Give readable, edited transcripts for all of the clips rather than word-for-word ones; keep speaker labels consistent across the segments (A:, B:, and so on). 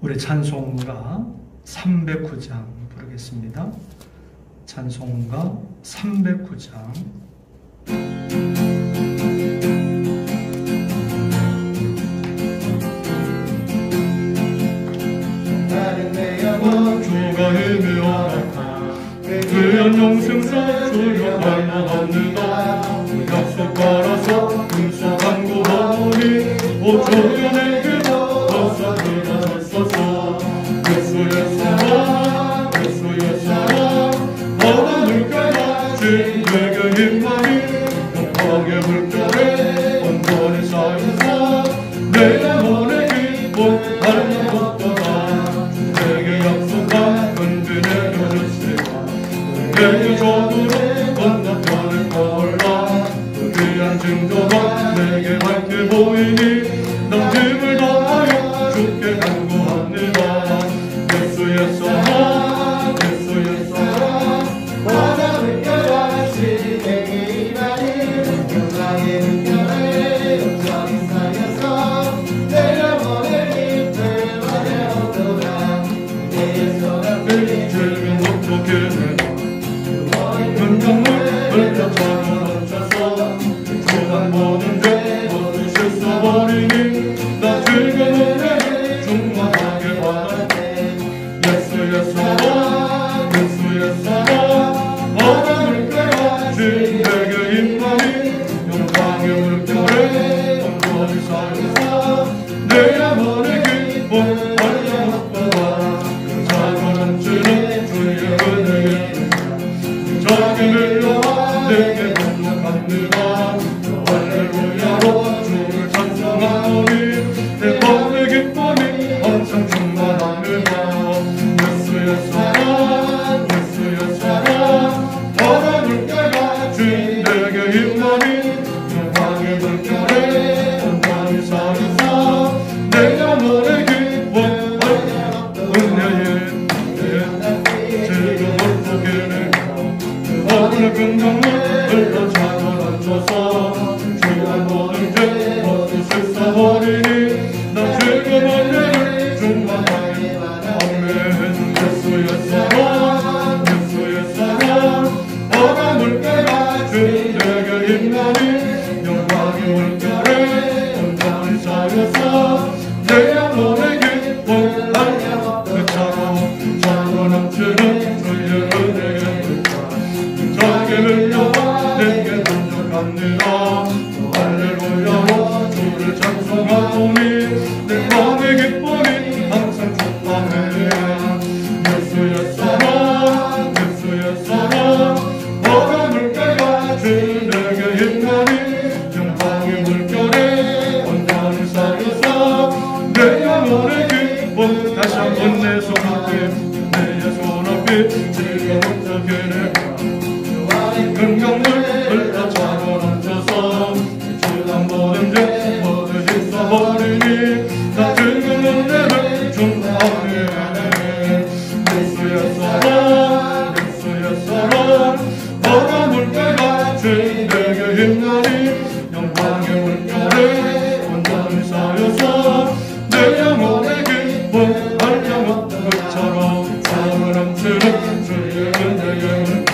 A: 우리 찬송가 309장 부르겠습니다. 찬송가 309장.
B: 나는 내 영혼
A: 주가 힘이 허락하 그연 영생사 주여 갈망합니다. 그 약속 따라서 금속한 구원이 오 주여 내게 어서 일어나소서. 예수의 사랑 예수의 사랑 어느 물결같이 내게 힘만이 영광의 물결에 온전히 쌓여서 내 영혼의 기쁨 하는 것보다 내게 약속한 근비 내려주시고 내게 저주로 건너편을 떠올라 그 귀한 증거가 내게 밝게 보이니 난 힘을 다하여 주께 간구합니다. 예수의 사랑 예수의 사랑
B: 바다 물결같이 내게 임하니 영광의 물결에 온전히 쌓여서 내 영혼의 기쁨 하려도다. 내 소원을
A: 즐거운 어떻게 내가 은정물 흘려차고 얹혀서 주한 모든 죄 모두 씻어버리니 나 즐거운 은혜를 충만하게 받았네. 예수의 사랑 예수의 사랑 바다 물결같이 내게 임하니 영광의 물결에 온전히 쌓여서 내 영혼의 기쁨 하려도다. 작은 넘치는 주의 은혜에 자기 밀려와 내게 감동합니다. 할렐루야로 주를 찬송하노니 내 마음의 기쁨이 항상 충만합니다. 예수의 사랑 예수의 사랑 바다 물결같이 내게 임하니 영광의 물결에 온전히 쌓여서 내 영혼의 기쁨 은혜에 즐거운 복기를 하늘 긍정을 흘러차고 넘쳐서 주한 모든 죄 모두 씻어버리니 나 즐거운 은혜를 충만하게 아멘. 예수의 사랑 예수의 사랑 바다 물결같이 내게 임하니 영광의 물결에 온전히 쌓여서 내 영혼의 기쁨 차고 넘치는 주의 은혜에 자기 밀려와 내게 감동합니다. 할렐루야로 주를 찬송하노니 내 마음의 기쁨이 항상 충만해. 예수의 사랑 예수의 사랑 바다 물결같이 내게 임하니 영광의 물결에 온전히 쌓여서 내 영혼의 기쁨 다시 한번 내 손 앞에 내 손 앞에 즐거운 저기를 긍정물 흘러차고 넘쳐서 주한 모든 죄 모두 씻어버리니 나 즐거운 은혜를 충만하게 하네. 예수의 사랑 예수의 사랑 바다 물결같이 내게 임하니 영광의 물결에 온전히 쌓여서 내 영혼의 기쁨 한량 없던 것처럼 사랑을 넘치는 주의 은혜에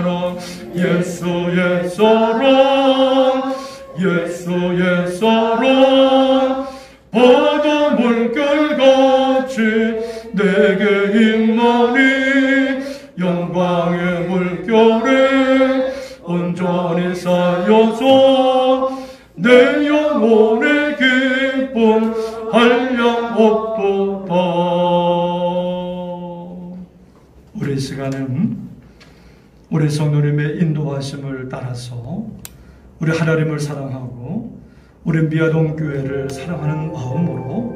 A: 사랑 예수의 사랑 예수의 사랑 바다 물결같이 내게 임하니 영광의 물결에 온전히 쌓여서 내 영혼의 기쁨 한량 없도다. 우리 시간은 우리 성도님의 인도하심을 따라서 우리 하나님을 사랑하고 우리 미아동 교회를 사랑하는 마음으로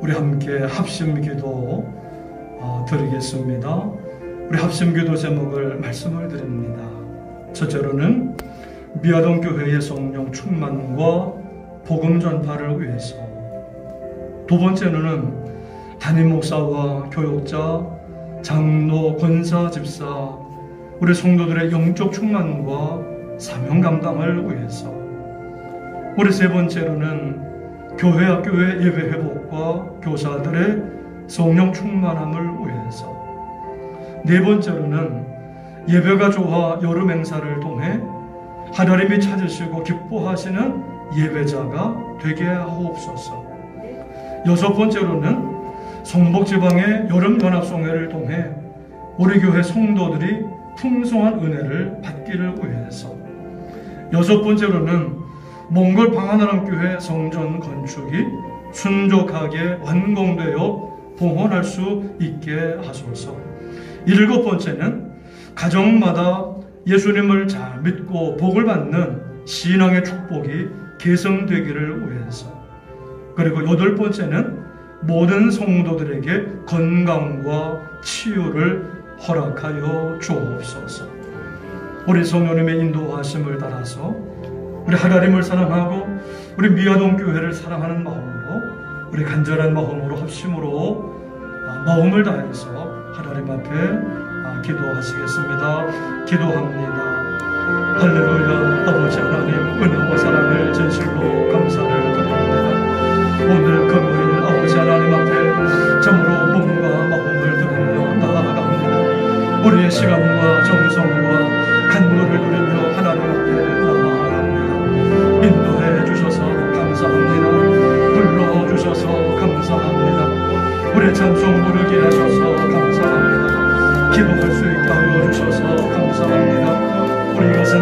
A: 우리 함께 합심기도 드리겠습니다. 우리 합심기도 제목을 말씀을 드립니다. 첫째로는 미아동 교회의 성령 충만과 복음 전파를 위해서, 두 번째로는 담임 목사와 교육자, 장로, 권사, 집사, 우리 성도들의 영적 충만과 사명 감당을 위해서, 우리 세 번째로는 교회 학교의 예배 회복과 교사들의 성령 충만함을 위해서, 네 번째로는 예배가 좋아 여름 행사를 통해 하나님이 찾으시고 기뻐하시는 예배자가 되게 하옵소서. 여섯 번째로는 성북지방의 여름연합성회를 통해 우리 교회 성도들이 풍성한 은혜를 받기를 위해서, 여섯 번째로는 몽골 방한나람교회 성전 건축이 순조하게 완공되어 봉헌할 수 있게 하소서. 일곱 번째는 가정마다 예수님을 잘 믿고 복을 받는 신앙의 축복이 개성되기를 위해서, 그리고 여덟 번째는 모든 성도들에게 건강과 치유를 허락하여 주옵소서. 우리 성령님의 인도하심을 따라서 우리 하나님을 사랑하고 우리 미아동 교회를 사랑하는 마음으로, 우리 간절한 마음으로 합심으로 마음을 다해서 하나님 앞에 기도하시겠습니다. 기도합니다. 할렐루야. 아버지 하나님, 은혜와 사랑을 진실로 감사를 드립니다. 오늘 금요일 아버지 하나님 앞에 참으로 몸과 마음을 드리며 나아갑니다. 우리의 시간과 정성과 간구를 드리며 하나님 앞에 나아갑니다. 인도해 주셔서 감사합니다. 불러주셔서 감사합니다. 우리의 찬송 부르게 하셔서 감사합니다. 기도할 수 있게 하여 주셔서 감사합니다. 우리 이것은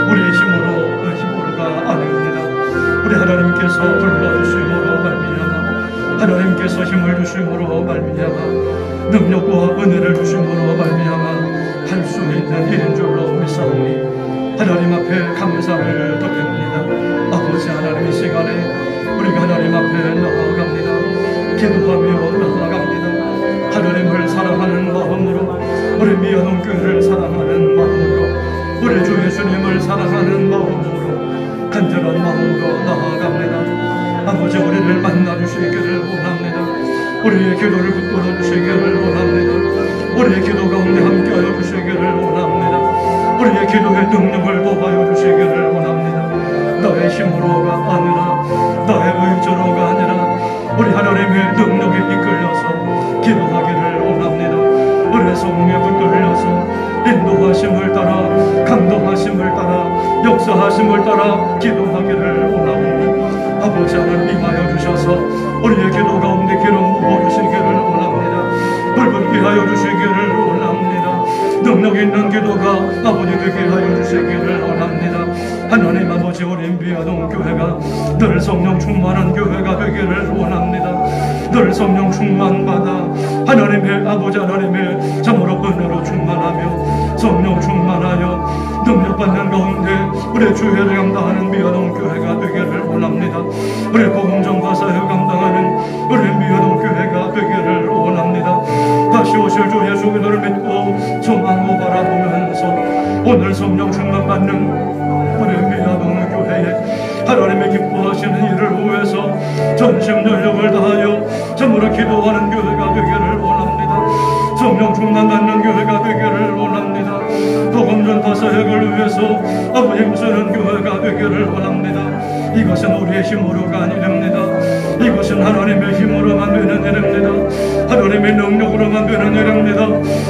A: 우리의 힘으로가 아닙니다. 우리 하나님께서 불러주심으로 말미암아, 하나님께서 힘을 주심으로 말미암아, 능력과 은혜를 주심으로 말미암아 할 수 있는 일인 줄로 믿사오니 하나님 앞에 감사를 드립니다. 아버지 하나님, 이 시간에 우리가 하나님 앞에 나아갑니다. 기도하며 나아갑니다. 하나님을 사랑하는 마음으로, 우리 미아동 교회를 사랑하는 마음으로, 우리 주 예수님을 사랑하는 마음으로, 간절한 마음으로 나아갑니다. 아버지, 우리를 만나주시기를 원합니다. 우리의 기도를 붙들어 주시기를 원합니다. 우리의 기도 가운데 함께하여 주시기를 원합니다. 우리의 기도의 능력을 도와여 주시기를 원합니다. 나의 힘으로가 아니라, 나의 의지로가 아니라 우리 하나님의 능력에 이끌려서 기도하기를 원합니다. 우리의 성령에 붙들려서 인도하심을 따라, 감동하심을 따라, 역사하심을 따라 기도하기를 원하오니 아버지 하나님 임하여 주셔서 우리의 기도 가운데 기름 부어주시기를 원합니다. 불붙게 하여 주시기를 원합니다. 능력 있는 기도가 아버지 되게 하여 주시기를 원합니다. 하나님 아버지, 우리 미아동 교회가 늘 성령 충만한 교회가 되기를 원합니다. 늘 성령 충만받아 하나님의 아버지 하나님의 참으로 은혜로 충만하며 성령 충만하여 능력받는 가운데 우리 주회를 감당하는 미아동 교회가 되기를 원합니다. 우리 복음 전파 사역 감당하는 우리 미아동 교회가 되기를 원합니다. 다시 오실 주 예수 그리스도를 믿고 소망하고 바라보면서 오늘 성령 충만받는 우리 미아동 교회에 하나님의 기뻐하시는 일을 위해서 전심 전력을 다하여 참으로 기도하는 교회가 되기를 원합니다. 성령 충만받는 교회가 되기를 원합니다. 복음 전파 사역을 위해서 아버지 힘쓰는 교회가 되기를 원합니다. 이것은 우리의 힘으로가 아닙니다. 이것은 하나님의 힘으로만 되는 일입니다. 하나님의 능력으로만 되는 일입니다.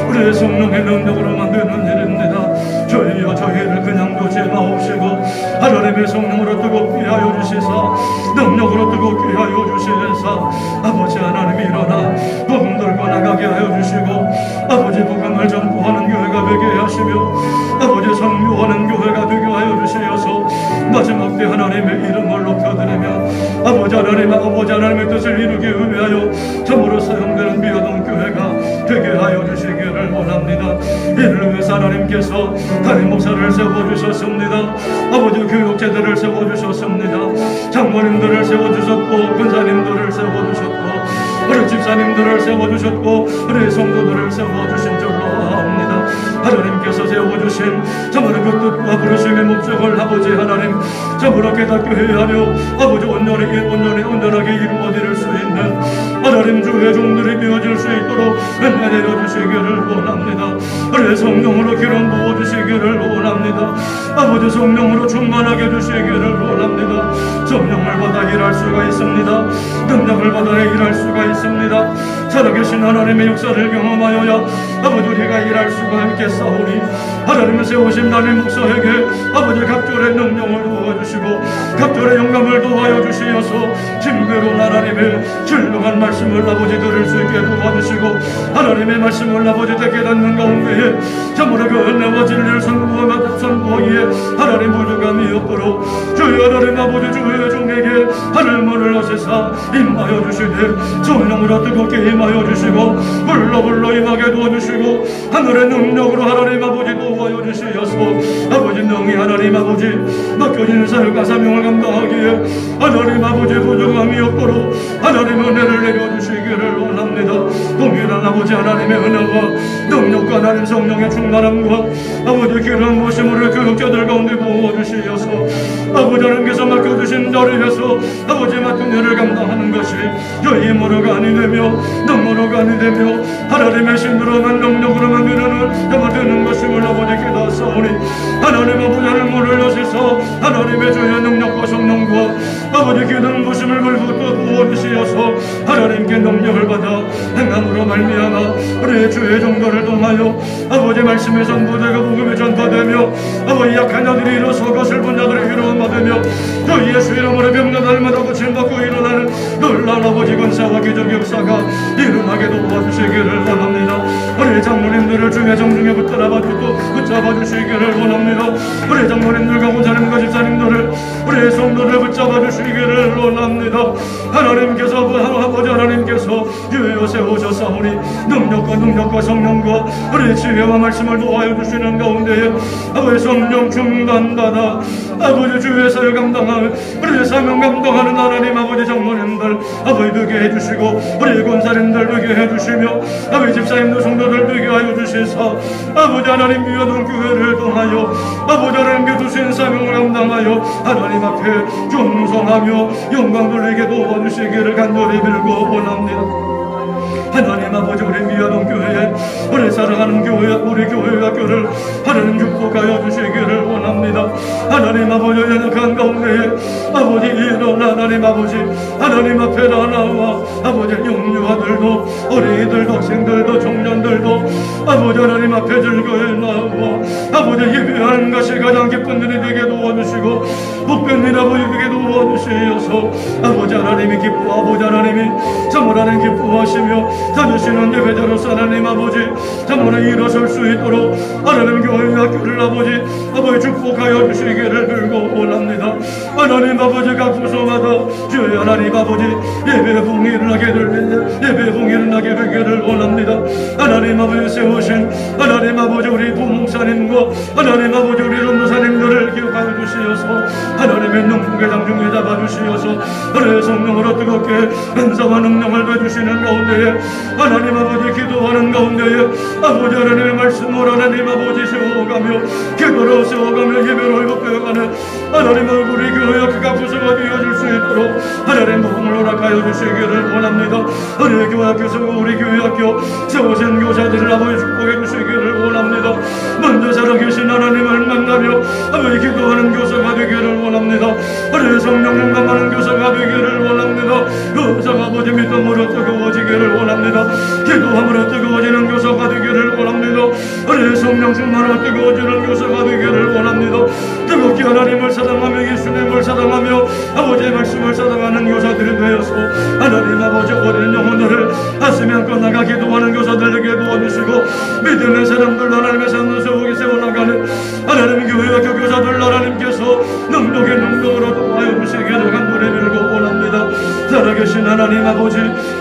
A: 우리의 성령의 능력으로만 되는 일입니다. 하나님의 성령으로 뜨겁게 하여 주시사 능력으로 뜨겁게 하여 주시사 아버지 하나님 일어나 복음 들고 나가게 하여 주시고 아버지 복음을 전부하는 교회가 되게 하시며 아버지 선교하는 교회가 되게 하여 주시어서 마지막 때 하나님의 이름을 높여드리며 아버지 하나님의 뜻을 이루기 위하여 참으로 사용되는 미아동 교회가 되게 하여 주시기를 원합니다. 이를 위해서 하나님께서 담임 목사를 세워주셨습니다. 아버지 교육제들을 세워주셨습니다. 장로님들을 세워주셨고 권사님들을 세워주셨고 우리 집사님들을 세워주셨고 우리 성도들을 세워주신 줄로 압니다. 하나님께서 세워주신 참으로 그 뜻과 부르심의 목적을 아버지 하나님 참으로 깨닫게 해야 하며 아버지 온전하게 이루어질 수 있는 하나님 주의 종들이 되어질 수 있도록 은혜 내려주시기를 원합니다. 우리 성령으로 기름 부어주시기를 원합니다. 아버지 성령으로 충만하게 해주시기를 원합니다. 성령을 받아 일할 수가 있습니다. 능력을 받아 일할 수가 있습니다. 살아계신 하나님의 역사를 경험하여야 아버지 우리가 일할 수가 있겠사오니 하나님의 세우신 나의 목사에게 아버지 각절의 능력을 도와주시고 각절의 영감을 도와여 주시어서 진배로 하나님의 진정한 말씀을 아버지 들을 수 있게 도와주시고 하나님의 말씀을 아버지 깨닫는 가운데에 참으로 그 은혜와 진리를 선포하기에 하나님 부족함이 없도록 주의 하나님 아버지 주의 종에게 하늘문을 하시사 임하여 주시되 성령으로 뜨겁게 임하여 주시고 불러 임하게 도와주시고 하늘의 능력으로 하나님 아버지 도와여 주시어서 아버지 능히 하나님 아버지 맡겨진 사역과 사명을 감당하기에 하나님 아버지 부족함이 없도록 하나님 은혜를 내려주시기를 원합니다. 동일한 아버지 하나님의 은혜와 능력과 하나님 성령의 충만함과 아버지 기름 부으심으로 교육자들 가운데 부어주시어서 아버지 하나님께서 맡겨주신 자리에서 아버지 맡은 일을 감당하는 것이 저희 힘으로가 아니 되며 능으로가 아니 되며 하나님의 신으로만 능력으로만 되는 것임을 아버지 깨닫사오니 하나님 아버지 하늘문을 여시서 하나님의 주의 능력과 성령과 아버지 기름 부으심을 불붙어 부어주시어서 하나님께 능력을 받아 행함으로 말미암아 우리의 주의 종들을 통하여 아버지 말씀의 선포되고 복음이 전파되며 아버지 약한 자들이 일어서고 슬픈 자들이 위로를 받으며 주 예수 이름으로 병든 날마다 고침받고 일어나는 놀라운 아버지 권세와 기적 역사가 일어나게 도와주시기를 원합니다. 우리 장로님들을 주의 정중에 붙잡아 주시기를 원합니다. 우리 장로님들과 권사님과 집사님들을 우리 성도를 붙잡아 주시기를 원합니다. 하나님께서 아버지 하나님께서 주여 세우셨사오니 능력과 성령과 우리 지혜와 말씀을 도와여 주시는 가운데에 아버지 성령 충만받아 아버지 주의 사역 감당하는 우리 사명 감당하는 하나님 아버지 장로님들 아버지 되게 해주시고 우리 권사님들 되게 해주시며 아버지 집사님들 성도들 되게 하여 주시사 아버지 하나님 미워둔 교회를 통하여 아버지 하나님께 주신 사명을 감당하여 하나님 앞에 충성하며 영광 돌리게 도와주시기를 간절히 빌고 원합니다. 하나님 아버지 우리 미아동 교회에 우리 사랑하는 교회 우리 교회 학교를 하나님 축복하여 주시기를 원합니다. 하나님 아버지 연약한 가운데에 아버지 이런 하나님 아버지 하나님 앞에 나와 아버지 영유아들도 어린이들도 학생들도 청년들도 아버지 하나님 앞에 즐거이 나와 아버지 예배하는 것이 가장 기쁜 일이 되게 도와주시고 복된 일 아버지 되게 도와주시어서 아버지 하나님이 기뻐 아버지 하나님이 정말 하나님 기뻐하시며 다니시는 예배자로서 하나님 아버지 정말 일어설 수 있도록 하나님 교회 학교를 아버지 축복하여 주시기를 빌고 원합니다. 하나님 아버지 각 부서마다 주의 하나님 아버지 예배 봉일을 하게 되기를 원합니다. 하나님 아버지 세우신 하나님 아버지 우리 부목사님과 하나님 아버지 우리 전도사님들을 기억하여 주시어서 하나님의 능력의 장중에 잡아주시어서 우리의 성령으로 뜨겁게 은사와 능력을 베주시는 가운데에 하나님 아버지 기도하는 가운데에 아버지 하나님의 말씀을 하나님 아버지 세워가며 기도로 세워가며 예배로 회복되어가는 하나님 얼굴이 교회 그가 부서가 되어줄 수 있도록 하나님 복음을 허락하여 주시기를 원합니다. 우리 교회 학교 우리 교회 학교 세우신 교사들을 아버지 축복해 주시기를 원합니다. 먼저 살아계신 하나님을 만나며 아버지 기도하는 교사가 되기를 원합니다. 우리 성령 용감하는 교사가 되기를 원합니다. 교사가 아버지 믿음으로 뜨거워지기를 원합니다. 기도함으로 뜨거워지는 교사가 되기를 원합니다. 우리 성령 충만으로 뜨거워지는 교사가 되기를 원합니다. 뜨겁게 하나님을 사랑하며 예수님 말씀을 사랑하며 아버지의 말씀을 사랑하는 교사들이 되어서 하나님 아버지 어린 영혼들을 가슴에 안고 나가 기도하는 교사들에게 도와주시고 믿음의 사람들 하나님의 삶을 세워나가는 하나님 교회와 교사들 하나님께서 능력으로 도와여 주시기를 간절히 빌고 원합니다. 살아계신 하나님 아버지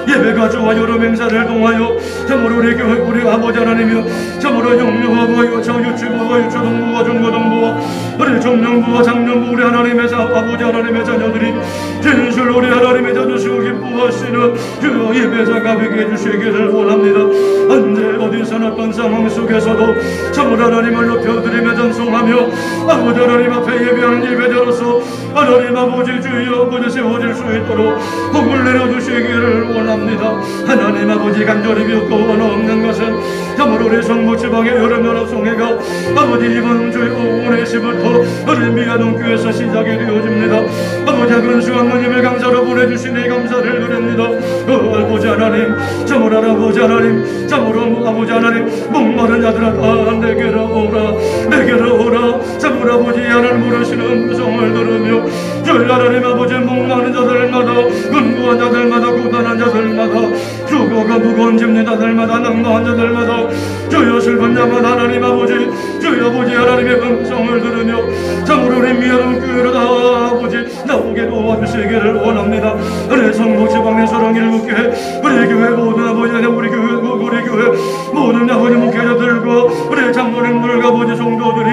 A: 예배가 주와 여러 맹사를 통하여 참으로 우리 교회 우리 아버지 하나님이여 참으로 영유아부와 유치부와 유초동부와 중고동부와 우리 청년부와 장년부 우리 하나님의 아버지 하나님의 자녀들이 진실 우리 하나님의 자녀시고 기뻐하시는 주여 예배자가 되게 해주시기를 원합니다. 언제 어디서나 어떤 상황 속에서도 참으로 하나님을 높여드리며 찬송하며 아버지 하나님 앞에 예배하는 예배자로서 하나님 아버지 주여 아버지 세워질 수 있도록 복을 내려주시기를 원합니다. 하나님 아버지 간절히 비었고 원없는 것은 참으로 우리 성모지방의 여러 연합송회가 아버지 이번 주 오늘 10일부터 우리 미아동교에서 시작이 되어집니다. 아버지 근수한 하나님을 감사로 보내주시니 감사를 드립니다. 아버지 하나님 참으로 아버지 하나님 참으로 아버지 하나님 목마른 자들아 다 내게로 오라 참으로 아버지 하나님 부르시는 음성을 들으며 저희 하나님 아버지 목마른 자들마다 근구한 자들마다 고단한 자들마다 주거가 무거운 짐진 자들마다 낭망한 자들마다 주여 슬픈 자마다 하나님 아버지 주여 아버지 하나님의 음성을 들으며 참으로 우리 미안한 교회로 다 아버지 나오게 도와주시기를 원합니다. 우리 성모지방의 사랑 일곱교회 우리 교회 모든 아버지 우리 교회 모든 아버지 목회자들과 우리 장로님들과 아버지 성도들이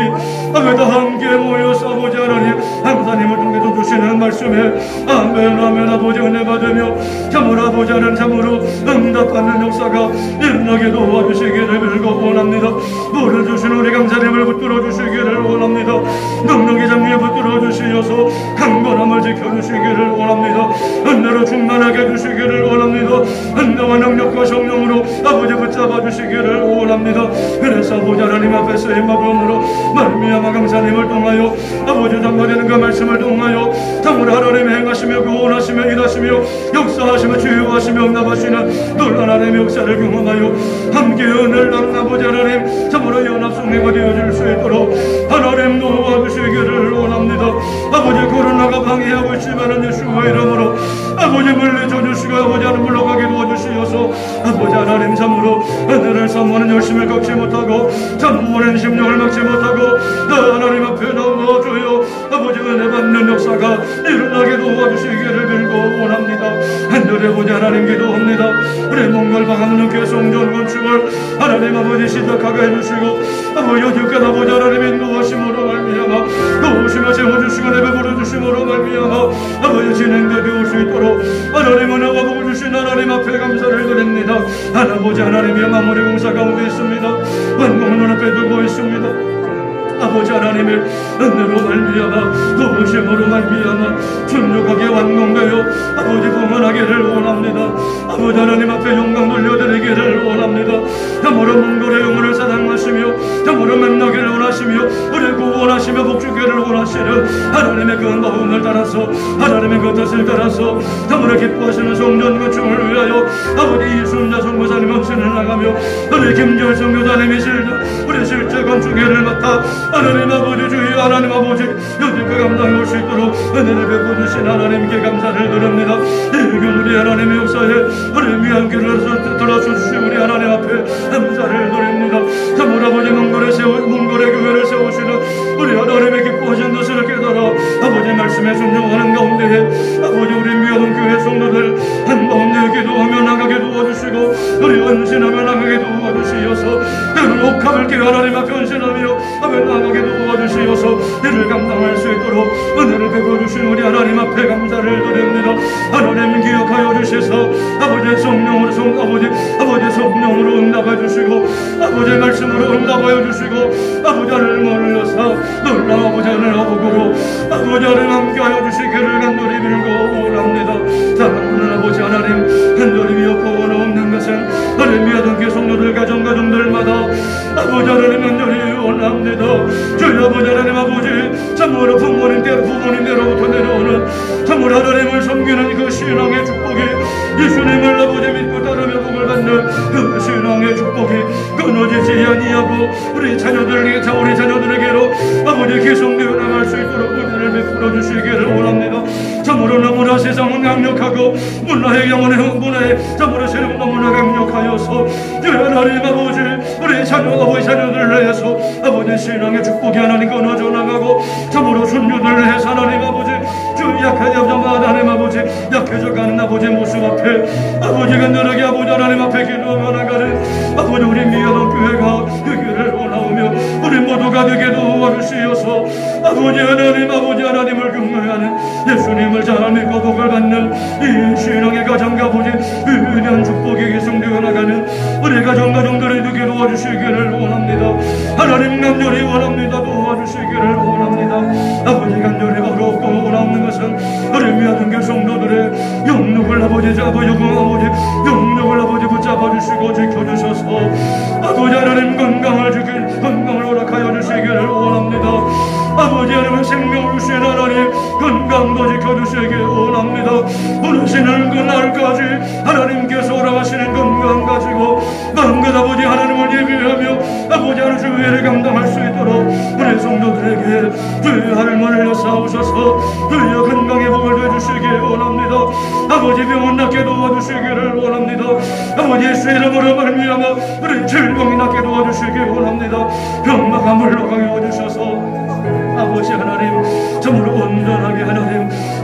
A: 아버지 다 함께 모여서 아버지 하나님 하나님을 통해서 주시는 말씀에 아멘 아버지 은혜 받으며 참으로 아버지 하나님 참으로 응답받는 역사가 일어나게 도와주시기를 빌고 원합니다. 물을 주신 우리 감사님을 붙들어 주시기를 원합니다. 능력의 장미에 붙들어 주시어서 강건함을 지켜주시기를 원합니다. 은혜로 충만하게 해주시기를 원합니다. 은혜와 능력과 성령으로 아버지 붙잡아 주시기를 원합니다. 그래서 아버지 하나님 앞에 쓰임 마음으로 말미암아 감사님을 통하여 아버지 담가되는 그 말씀을 통하여 참으로 하나님 행하시며 구원하시며 일하시며 역사하시며 치유하시며 응답하시는 놀라운 하나님의 역사를 경험하여 함께 은혜를 나눈 아버지 하나님 참으로 연합성회가 되어질 수 있도록 하나님 도와주시기를 원합니다. 아버지 코로나가 방해하고 있지만은 예수의 이름으로 아버지 물리쳐 주시고 아버지 하나님 물러가게 도와주시어서 아버지 하나님 참으로 은혜를 사모하는 열심을 꺾지 못하고 참모하는 심령을 막지 못하고 나 하나님 앞에 나와 주여 아버지 은혜 받는 역사가 일어나게 도와주시기를 빌고 원합니다. 하늘에 보지 하나님 기도합니다. 우리 몽골 방학로 교회 성전 건축을 하나님 아버지 시작하게 해주시고 아버지 여기까지 아버지 하나님 인도하심으로 말미암아 도우시며 세워주시고 내배부려 주심으로 말미암아 아버지 진행되어 수 있도록 하나님 은혜와 복을 주신 하나님 앞에 감사를 드립니다. 아버지 하나님의 마무리 공사 가운데 있습니다. 완공은 눈앞에 두고 있습니다. 아버지 하나님의 은혜로 말미암아 도우심으로 말미암아 충족하게 완공되어 아버지 봉헌하기를 원합니다. 아버지 하나님 앞에 영광 돌려드리기를 원합니다. 참으로 몽골의 영혼을 사랑하시며 참으로 만나기를 원하시며 우리 구원하시며 복주기를 원하시는 하나님의 그 마음을 따라서 하나님의 그 뜻을 따라서 참으로 기뻐하시는 성전 건축을 위하여 아버지 이순자 선교사님 헌신을 나가며 우리 김절 선교사님이 우리 실제 건축회를 맡아 하나님 아버지 주여 하나님 아버지 여기까지 감당해 올 수 있도록 은혜를 베풀어주신 하나님께 감사를 드립니다. 이gün 우리 하나님의 역사에 우리 미안기를 들어주신 우리 하나님 앞에 감사를 드립니다. 참으로 아버지 몽골의 교회를 세우시는 우리 하나님의 기뻐하신 뜻을 깨달아 아버지 말씀에 순종하는 가운데에 아버지 우리 미안한 교회 성도들 한 가운데 기도하며 나가게 도와주시고 우리 헌신하며 나가게 도와주시어서 때로 옥합을 깨 하나님 앞에 헌신하며 아멘 나가게 도와주시어서 이를 감당할 수 있도록 은혜를 베풀어주신 우리 하나님 앞에 감사를 드립니다. 하나님 기억하여 주셔서 아버지 성령으로 아버지 성령으로 응답해 주시고 아버지 말씀으로 응답하여 주시고 아버지 하나님을 눌러서 놀라 아버지 하나님 아버지로 아버지 하나님 함께하여 주시기를 간절히 빌고 원합니다. 사랑하는 아버지 하나님 간절히 비었고 원없는 것은 하나님 미아동 교회 성도들 가정들마다 아버지 하나님 간절히 원합니다. 주여 아버지 하나님 아버지 참으로 부모님대로부터 내려오는 참으로 하나님을 섬기는 그 신앙의 축복이 예수님을 아버지 믿고 따르며 복을 받는 그 신앙의 축복이 끊어지지 아니하고 우리 자녀들에게로 아버지 계속되어 나갈 수 있도록 은혜를 베풀어 주시기를 원합니다. 참으로 너무나 세상은 강력하고 문화의 영혼의 문화에 참으로 세력은 너무나 강력하여서 주여 하나님 아버지 우리 자녀 아버지 자녀들을 위해서 아버지 신앙의 축복이 하나님 끊어져 나가고 참으로 순교들을 위해서 하나님 아버지 주 약해져마다 하나님 아버지 약해져가는 아버지 모습 앞에 아버지가 늘어게 아버지 하나님 앞에 기도하며 나가는 아버지 우리 미안한 교회가 되기를 원하오며 우리 모두가 되게 도와주시어서 아버지 하나님을 경외하는 예수님을 잘 믿고 복을 받는 이 신앙의 가정과 아버지 위대한 축복이 계승되어 나가는 우리 가정들이 되게 도와주시기를 원합니다. 하나님 간절히 원합니다. 도와주시기를 원합니다. 아버지 간절히 어렵고 원하는 것은 우리 미안한 교성도들의 영역을 아버지 영역을 아버지 붙잡아 주시고 지켜주셔서 아버지 하나님 건강을 허락하여 주시기를 원합니다. 아버지 하나님 생명을 주신 하나님 건강도 지켜주시기 원합니다. 부르시는 그날까지 하나님께서 허락하시는 건강 가지고 마음껏 아버지 하나님을 예배하며 아버지 하나님 주의를 감당할 수 있도록 우리 성도들에게 주의 하늘만을 여사오셔서 주의 건강의 복을 내주시기 원합니다. 아버지 병은 낫게 도와주시기를 원합니다. 아버지 예수의 이름으로 말미암아 우리 질병이 낫게 도와주시기 원합니다. 병마가 물러가게 해주셔서 아버지 하나님 참으로 온전하게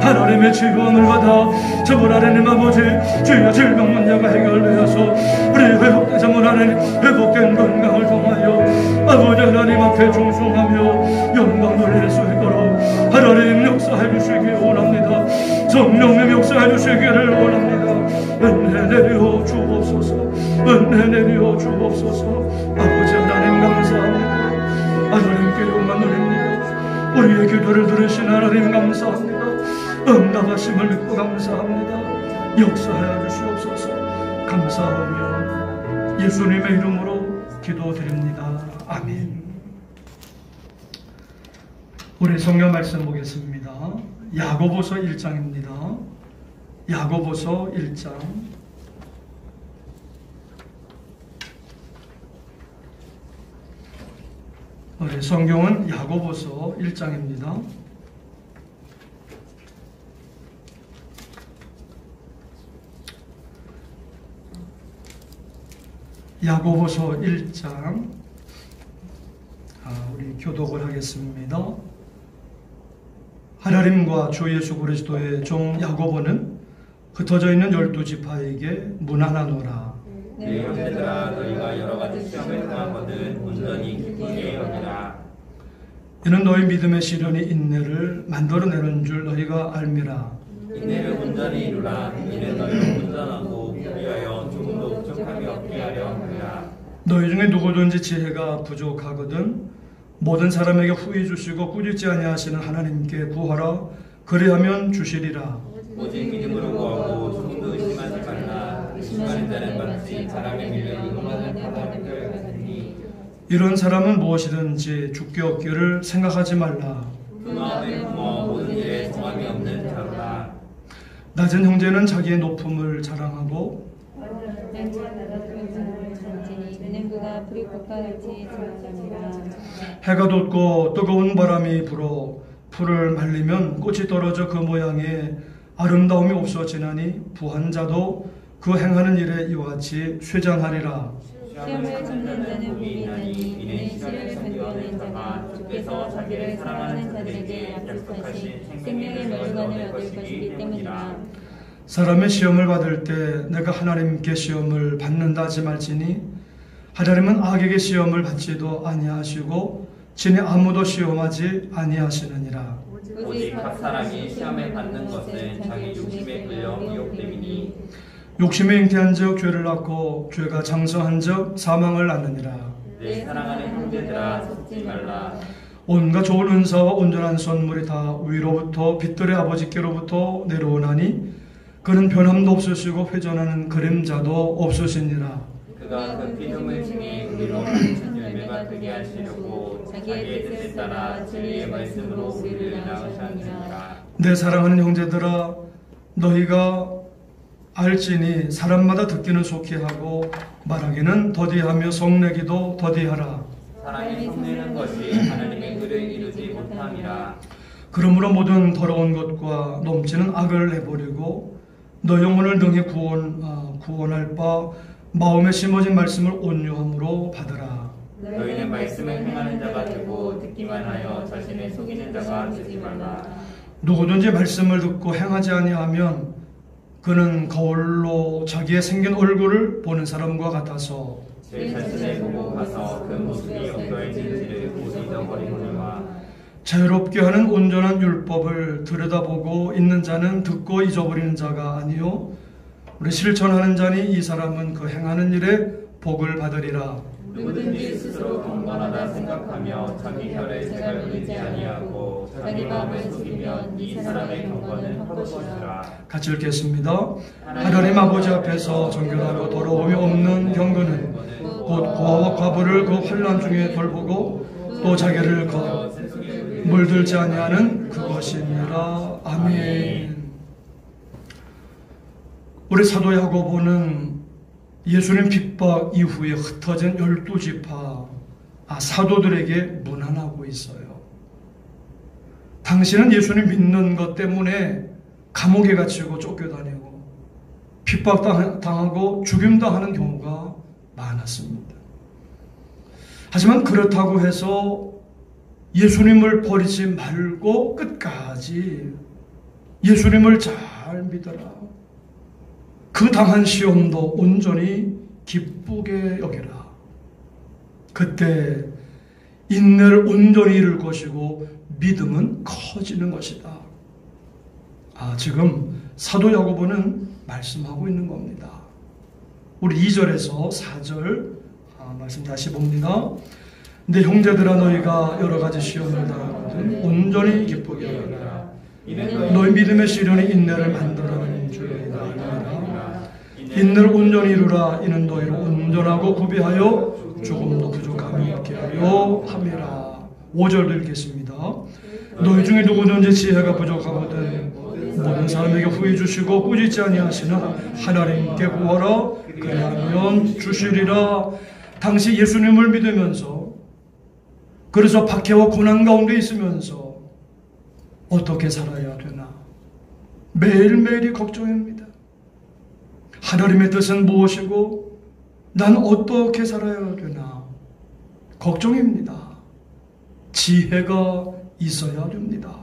A: 하나님의 치료함을 받아 참으로 하나님 아버지 주여 질병 문제가 해결되어서 우리 회복된 건강을 통하여 아버지 하나님 앞에 충성하며 영광 돌릴 수 있도록 하나님 역사해 주시기 원합니다. 성령님 역사해 주시기를 원합니다. 은혜 내려 주옵소서. 은혜 내려 주옵소서. 아버지 하나님 감사합니다. 하나님께 영광 돌립니다. 우리의 기도를 들으신 하나님 감사합니다. 응답하심을 믿고 감사합니다. 역사하여 주시옵소서. 감사하며 예수님의 이름으로 기도드립니다. 아멘. 우리 성경 말씀 보겠습니다. 야고보서 1장입니다. 야고보서 1장 우리 성경은 야고보서 1장입니다. 야고보서 1장 우리 교독을 하겠습니다. 하나님과 주 예수 그리스도의 종 야고보는 흩어져 있는 12지파에게 문안하노라.
C: 내 형제들아 너희가 여러 가지 시험을 당하거든 온전히 기쁘게 여기라.
A: 이는 너희 믿음의 시련이 인내를 만들어내는 줄 너희가 알미라.
C: 인내를 온전히 이루라. 이는 너희를 온전하고 위하여 조금도 부족함이 없게 하려 함이라.
A: 너희 중에 누구든지 지혜가 부족하거든 모든 사람에게 후히 주시고 꾸짖지 아니하시는 하나님께 구하라. 그리하면 주시리라.
C: 오직 믿음으로 구하고 조금도 의심하지 말라. 의심하는 자는 마치 바람에 밀려 이동하는 바다를 같으니
A: 이런 사람은 무엇이든지 죽게 얻기를 생각하지 말라.
C: 그 마음에 품어 모든 일에 정함이 없는 자로라.
A: 낮은 형제는 자기의 높음을 자랑하고 해가 돋고 뜨거운 바람이 불어 풀을 말리면 꽃이 떨어져 그 모양에 아름다움이 없어지나니 부한 자도 그 행하는 일에 이와 같이 쇠잔하리라.
C: 시험을 참는 자는 복이 있나니 이는 시험을 견디어낸 자가 주께서 자기를 사랑하는 자들에게 약속하신 생명의 물건을 얻을 것이기 때문이라.
A: 사람의 시험을 받을 때 내가 하나님께 시험을 받는다지 말지니 하나님은 악에게 시험을 받지도 아니하시고 진히 아무도 시험하지 아니하시느니라.
C: 오직 각 사람이 시험에 받는 것은 자기 욕심에 끌려 미혹됨이니
A: 욕심에 잉태한 적 죄를 낳고 죄가 장성한 적 사망을 낳느니라.
C: 내 사랑하는 형제들아 속지 말라.
A: 온갖 좋은 은사와 온전한 선물이 다 위로부터 빛들의 아버지께로부터 내려오나니 그는 변함도 없으시고 회전하는 그림자도 없으시니라.
C: 그가 그 피조물 중에 우리로 멈춘 열매가 되게 하시려고 자기의 뜻에 따라 진리의 말씀으로 우리를 낳으셨느니라.
A: 내 사랑하는 형제들아 너희가 알지니 사람마다 듣기는 속히 하고 말하기는 더디하며 성내기도 더디하라.
C: 사람이 성내는 것이 하나님의 의를 이루지 못함이라.
A: 그러므로 모든 더러운 것과 넘치는 악을 내버리고 너 영혼을 능히 구원할 바 마음에 심어진 말씀을 온유함으로 받으라.
C: 너희는 말씀을 행하는 자가 되고 듣기만 하여 자신을 속이는 자가 되지 말라.
A: 누구든지 말씀을 듣고 행하지 아니하면 그는 거울로 자기의 생긴 얼굴을 보는 사람과 같아서
C: 제 자신을 보고 가서 그 모습이 어떠해진지를 못 잊어버리거니와
A: 자유롭게 하는 온전한 율법을 들여다보고 있는 자는 듣고 잊어버리는 자가 아니요 우리 실천하는 자니 이 사람은 그 행하는 일에 복을 받으리라.
C: 누구든지 스스로 경건하다 생각하며 자기 혈의 색을 의지 아니하고 자기 마음을 속이면 이 사람의 경건은 헛것이라.
A: 같이 읽겠습니다. 하나님 아버지 앞에서 정결하고 더러움이 없는 경건은 곧 고아와 과부를 그 환난 중에 돌보고 또 자기를 물들지 아니하는 그것이니라. 아멘. 우리 사도 야고보는 예수님 핍박 이후에 흩어진 12지파 사도들에게 문안하고 있어요. 당신은 예수님 믿는 것 때문에 감옥에 갇히고 쫓겨다니고 핍박당하고 죽임당하는 경우가 많았습니다. 하지만 그렇다고 해서 예수님을 버리지 말고 끝까지 예수님을 잘 믿어라. 그 당한 시험도 온전히 기쁘게 여겨라. 그때 인내를 온전히 이룰 것이고 믿음은 커지는 것이다. 지금 사도 야고보는 말씀하고 있는 겁니다. 우리 2절에서 4절 말씀 다시 봅니다. 내 형제들아 너희가 여러 가지 시험을 당하거든 온전히 기쁘게 여겨라. 너희 믿음의 시련이 인내를 만들어내는 줄이다. 인내를 온전히 이루라. 이는 너희를 온전하고 구비하여 조금도 부족함이 없게 하려 함이라. 5절도 읽겠습니다. 너희 중에 누구든지 지혜가 부족하거든 모든 사람에게 후히 주시고 꾸짖지 아니하시는 하나님께 구하라. 그리하면 주시리라. 당시 예수님을 믿으면서 그래서 박해와 고난 가운데 있으면서 어떻게 살아야 되나 매일매일이 걱정입니다. 하나님의 뜻은 무엇이고 난 어떻게 살아야 되나 걱정입니다. 지혜가 있어야 됩니다.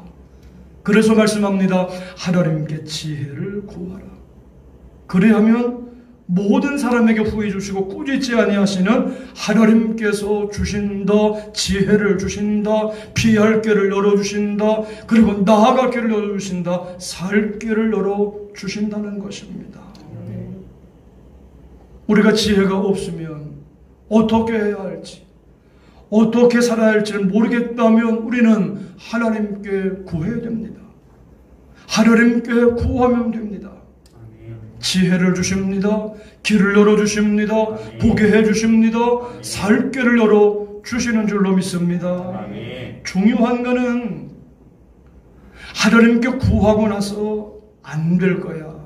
A: 그래서 말씀합니다. 하나님께 지혜를 구하라. 그리하면 모든 사람에게 후히 주시고 꾸짖지 아니하시는 하나님께서 주신다. 지혜를 주신다. 피할 길을 열어주신다. 그리고 나아갈 길을 열어주신다. 살 길을 열어주신다는 것입니다. 우리가 지혜가 없으면 어떻게 해야 할지 어떻게 살아야 할지를 모르겠다면 우리는 하나님께 구해야 됩니다. 하나님께 구하면 됩니다. 지혜를 주십니다. 길을 열어주십니다. 보게 해주십니다. 살 길을 열어주시는 줄로 믿습니다. 중요한 것은 하나님께 구하고 나서 안 될 거야.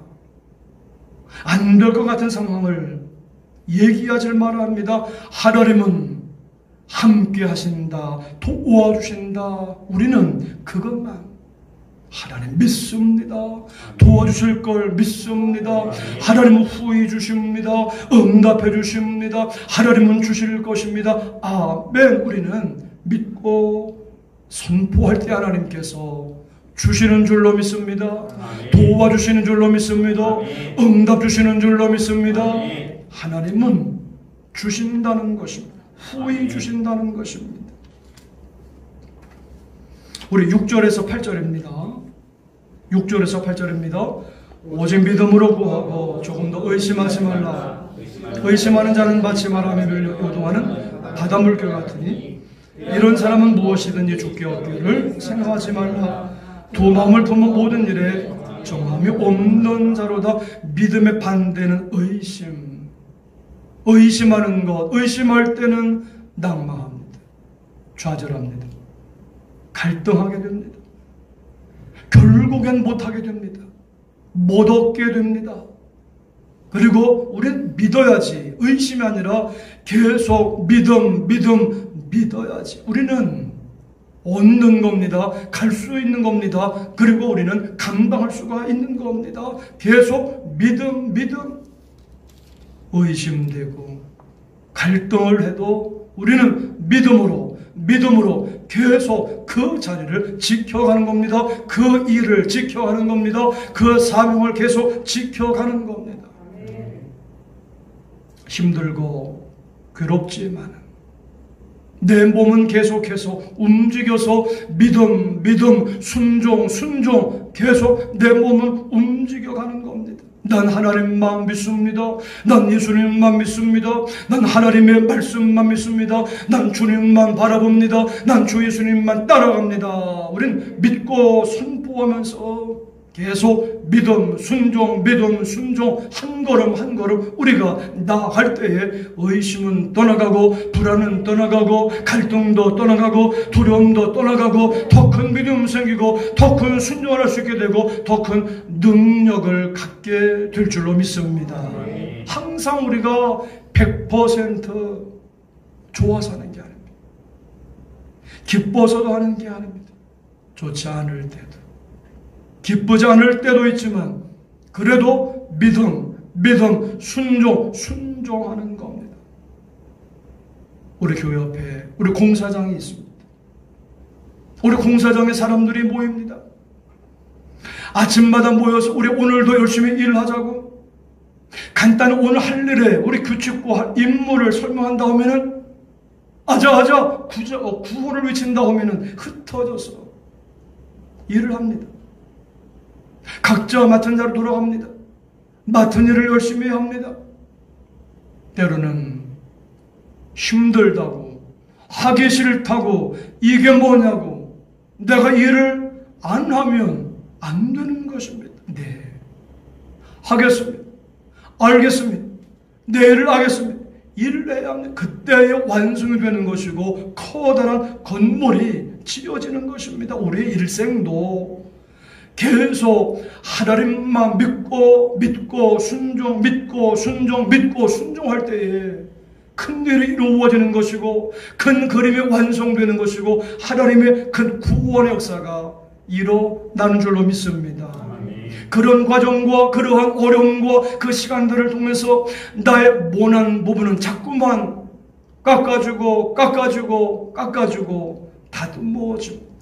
A: 안 될 것 같은 상황을 얘기하지 말아야 합니다. 하나님은 함께 하신다. 도와주신다. 우리는 그것만 하나님 믿습니다. 도와주실 걸 믿습니다. 하나님은 후히 주십니다. 응답해 주십니다. 하나님은 주실 것입니다. 아멘. 우리는 믿고 선포할 때 하나님께서 주시는 줄로 믿습니다. 도와주시는 줄로 믿습니다. 응답 주시는 줄로 믿습니다. 하나님은 주신다는 것입니다. 후히 주신다는 것입니다. 우리 6절에서 8절입니다. 6절에서 8절입니다. 오직 믿음으로 구하고 조금 더 의심하지 말라. 의심하는 자는 마치 바람에 밀려 요동하는 바닷물결 같으니 이런 사람은 무엇이든지 죽게 얻기를 생각하지 말라. 두 마음을 품은 모든 일에 정함이 없는 자로다. 믿음의 반대는 의심. 의심하는 것, 의심할 때는 낙망합니다. 좌절합니다. 갈등하게 됩니다. 결국엔 못하게 됩니다. 못 얻게 됩니다. 그리고 우리는 믿어야지. 의심이 아니라 계속 믿어야지. 우리는 얻는 겁니다. 갈 수 있는 겁니다. 그리고 우리는 감당할 수가 있는 겁니다. 계속 믿음, 의심되고 갈등을 해도 우리는 믿음으로 계속 그 자리를 지켜가는 겁니다. 그 일을 지켜가는 겁니다. 그 사명을 계속 지켜가는 겁니다. 힘들고 괴롭지만 내 몸은 계속해서 움직여서 믿음, 순종 계속 내 몸은 움직여가는 겁니다. 난 하나님만 믿습니다. 난 예수님만 믿습니다. 난 하나님의 말씀만 믿습니다. 난 주님만 바라봅니다. 난 주 예수님만 따라갑니다. 우린 믿고 선포하면서 계속 믿음, 순종 한 걸음 우리가 나아갈 때에 의심은 떠나가고 불안은 떠나가고 갈등도 떠나가고 두려움도 떠나가고 더 큰 믿음 생기고 더 큰 순종을 할 수 있게 되고 더 큰 능력을 갖게 될 줄로 믿습니다. 항상 우리가 100% 좋아서 하는 게 아닙니다. 기뻐서도 하는 게 아닙니다. 좋지 않을 때도 기쁘지 않을 때도 있지만 그래도 믿음, 순종하는 겁니다. 우리 교회 옆에 우리 공사장이 있습니다. 우리 공사장에 사람들이 모입니다. 아침마다 모여서 우리 오늘도 열심히 일하자고 간단히 오늘 할 일에 우리 규칙과 임무를 설명한다 하면은 아자 구호를 외친다 하면은 흩어져서 일을 합니다. 각자 맡은 자로 돌아갑니다. 맡은 일을 열심히 합니다. 때로는 힘들다고 하기 싫다고 이게 뭐냐고 내가 일을 안 하면 안 되는 것입니다. 네, 하겠습니다. 알겠습니다. 내일을 하겠습니다. 일을 해야 합니다. 그때에 완성이 되는 것이고 커다란 건물이 지어지는 것입니다. 우리의 일생도 계속 하나님만 믿고 순종할 때에 큰 일이 이루어지는 것이고 큰 그림이 완성되는 것이고 하나님의 큰 구원의 역사가 일어나는 줄로 믿습니다. 그런 과정과 그러한 어려움과 그 시간들을 통해서 나의 모난 부분은 자꾸만 깎아주고 다듬어지고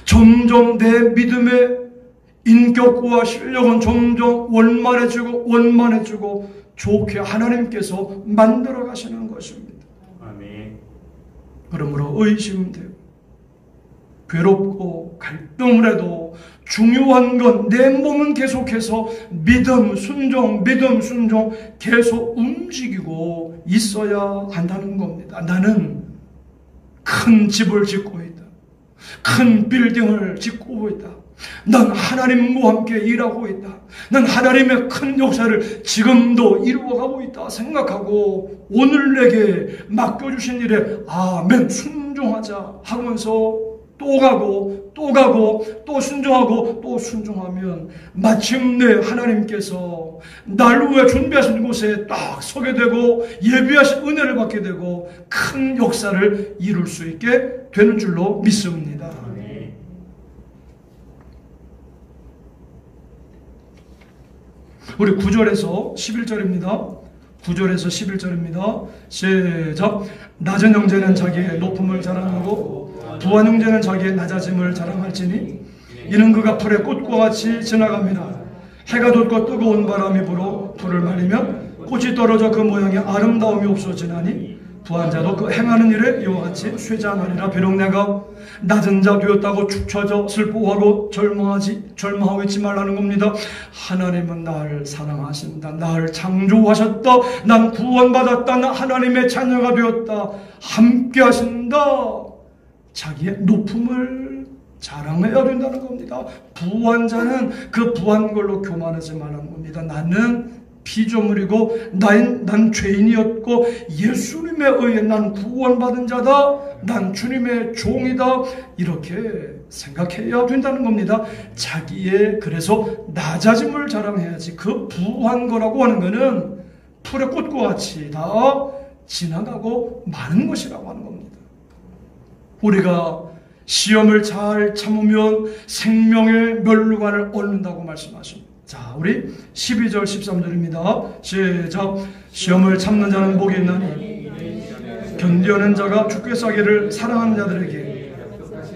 A: 점점 내 믿음의 인격과 실력은 점점 원만해지고 좋게 하나님께서 만들어 가시는 것입니다. 아멘. 그러므로 의심되고 괴롭고 갈등을 해도 중요한 건 내 몸은 계속해서 믿음, 순종 계속 움직이고 있어야 한다는 겁니다. 나는 큰 집을 짓고 있다. 큰 빌딩을 짓고 있다. 난 하나님과 함께 일하고 있다. 난 하나님의 큰 역사를 지금도 이루어가고 있다 생각하고 오늘 내게 맡겨주신 일에 아멘 순종하자 하면서 또 가고 또 순종하고 또 순종하면 마침내 하나님께서 날 위해 준비하신 곳에 딱 서게 되고 예비하신 은혜를 받게 되고 큰 역사를 이룰 수 있게 되는 줄로 믿습니다. 우리 9절에서 11절입니다. 9절에서 11절입니다. 시작. 낮은 형제는 자기의 높음을 자랑하고 부한 형제는 자기의 낮아짐을 자랑할지니 이는 그가 풀의 꽃과 같이 지나갑니다. 해가 돋고 뜨거운 바람이 불어 풀을 말리면 꽃이 떨어져 그 모양의 아름다움이 없어지나니 부한 자도 그 행하는 일에 이와 같이 쇠잔하리라. 비록 내가 낮은 자 되었다고 축 처져 슬퍼하고 절망하고 있지 말라는 겁니다. 하나님은 나를 사랑하신다. 나를 창조하셨다. 난 구원받았다. 난 하나님의 자녀가 되었다. 함께 하신다. 자기의 높음을 자랑해야 된다는 겁니다. 부한 자는 그 부한 걸로 교만하지 말라는 겁니다. 나는 피조물이고 난 죄인이었고 예수님에 의해 난 구원받은 자다. 난 주님의 종이다. 이렇게 생각해야 된다는 겁니다. 자기의 그래서 낮아짐을 자랑해야지. 그 부한 거라고 하는 것은 풀의 꽃과 같이 다 지나가고 마는 것이라고 하는 겁니다. 우리가 시험을 잘 참으면 생명의 멸류관을 얻는다고 말씀하십니다. 자, 우리 12절 13절입니다. 시작. 시험을 참는 자는 복이 있나니 견디하는 자가 주께서 하기를 사랑하는 자들에게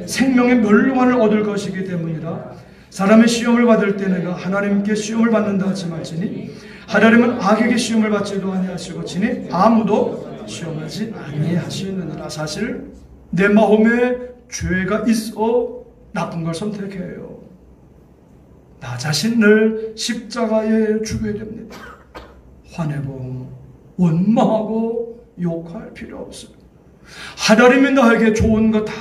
A: 생명의 멸류관을 얻을 것이기 때문이라. 사람의 시험을 받을 때 내가 하나님께 시험을 받는다 하지 말지니 하나님은 악에게 시험을 받지도 아니하시고 지니 아무도 시험하지 아니하시느니라. 사실 내 마음에 죄가 있어 나쁜 걸 선택해요. 나 자신을 십자가에 주게 됩니다. 화내고 원망하고 욕할 필요 없어요. 하나님이 나에게 좋은 거 다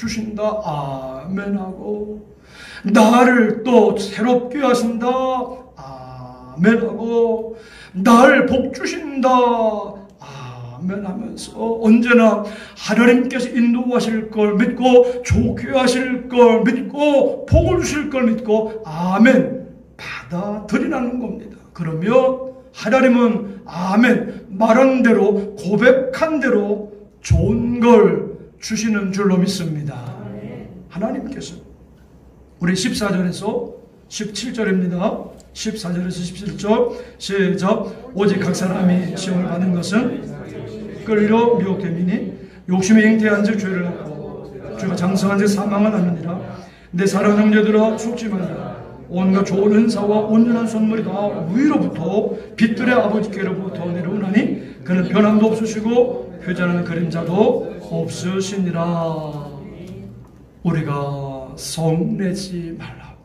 A: 주신다. 아멘하고 나를 또 새롭게 하신다. 아멘하고 나를 복 주신다. 아멘하면서 언제나 하나님께서 인도하실 걸 믿고 좋게 하실 걸 믿고 복을 주실 걸 믿고 아멘 받아들이라는 겁니다. 그러면 하나님은 아멘 말한 대로 고백한 대로 좋은 걸 주시는 줄로 믿습니다. 하나님께서 우리 14절에서 17절입니다. 14절에서 17절 시작. 오직 각 사람이 시험을 받는 것은 끌려 미혹됨이니 욕심에 잉태한 즉 죄를 낳고 죄가 장성한 즉 사망을 낳느니라. 내 사랑하는 형제들아 속지 말라. 온갖 좋은 은사와 온전한 선물이 다 위로부터 빛들의 아버지께로부터 내려오나니 그는 변함도 없으시고 회전하는 그림자도 없으시니라. 우리가 성내지 말라고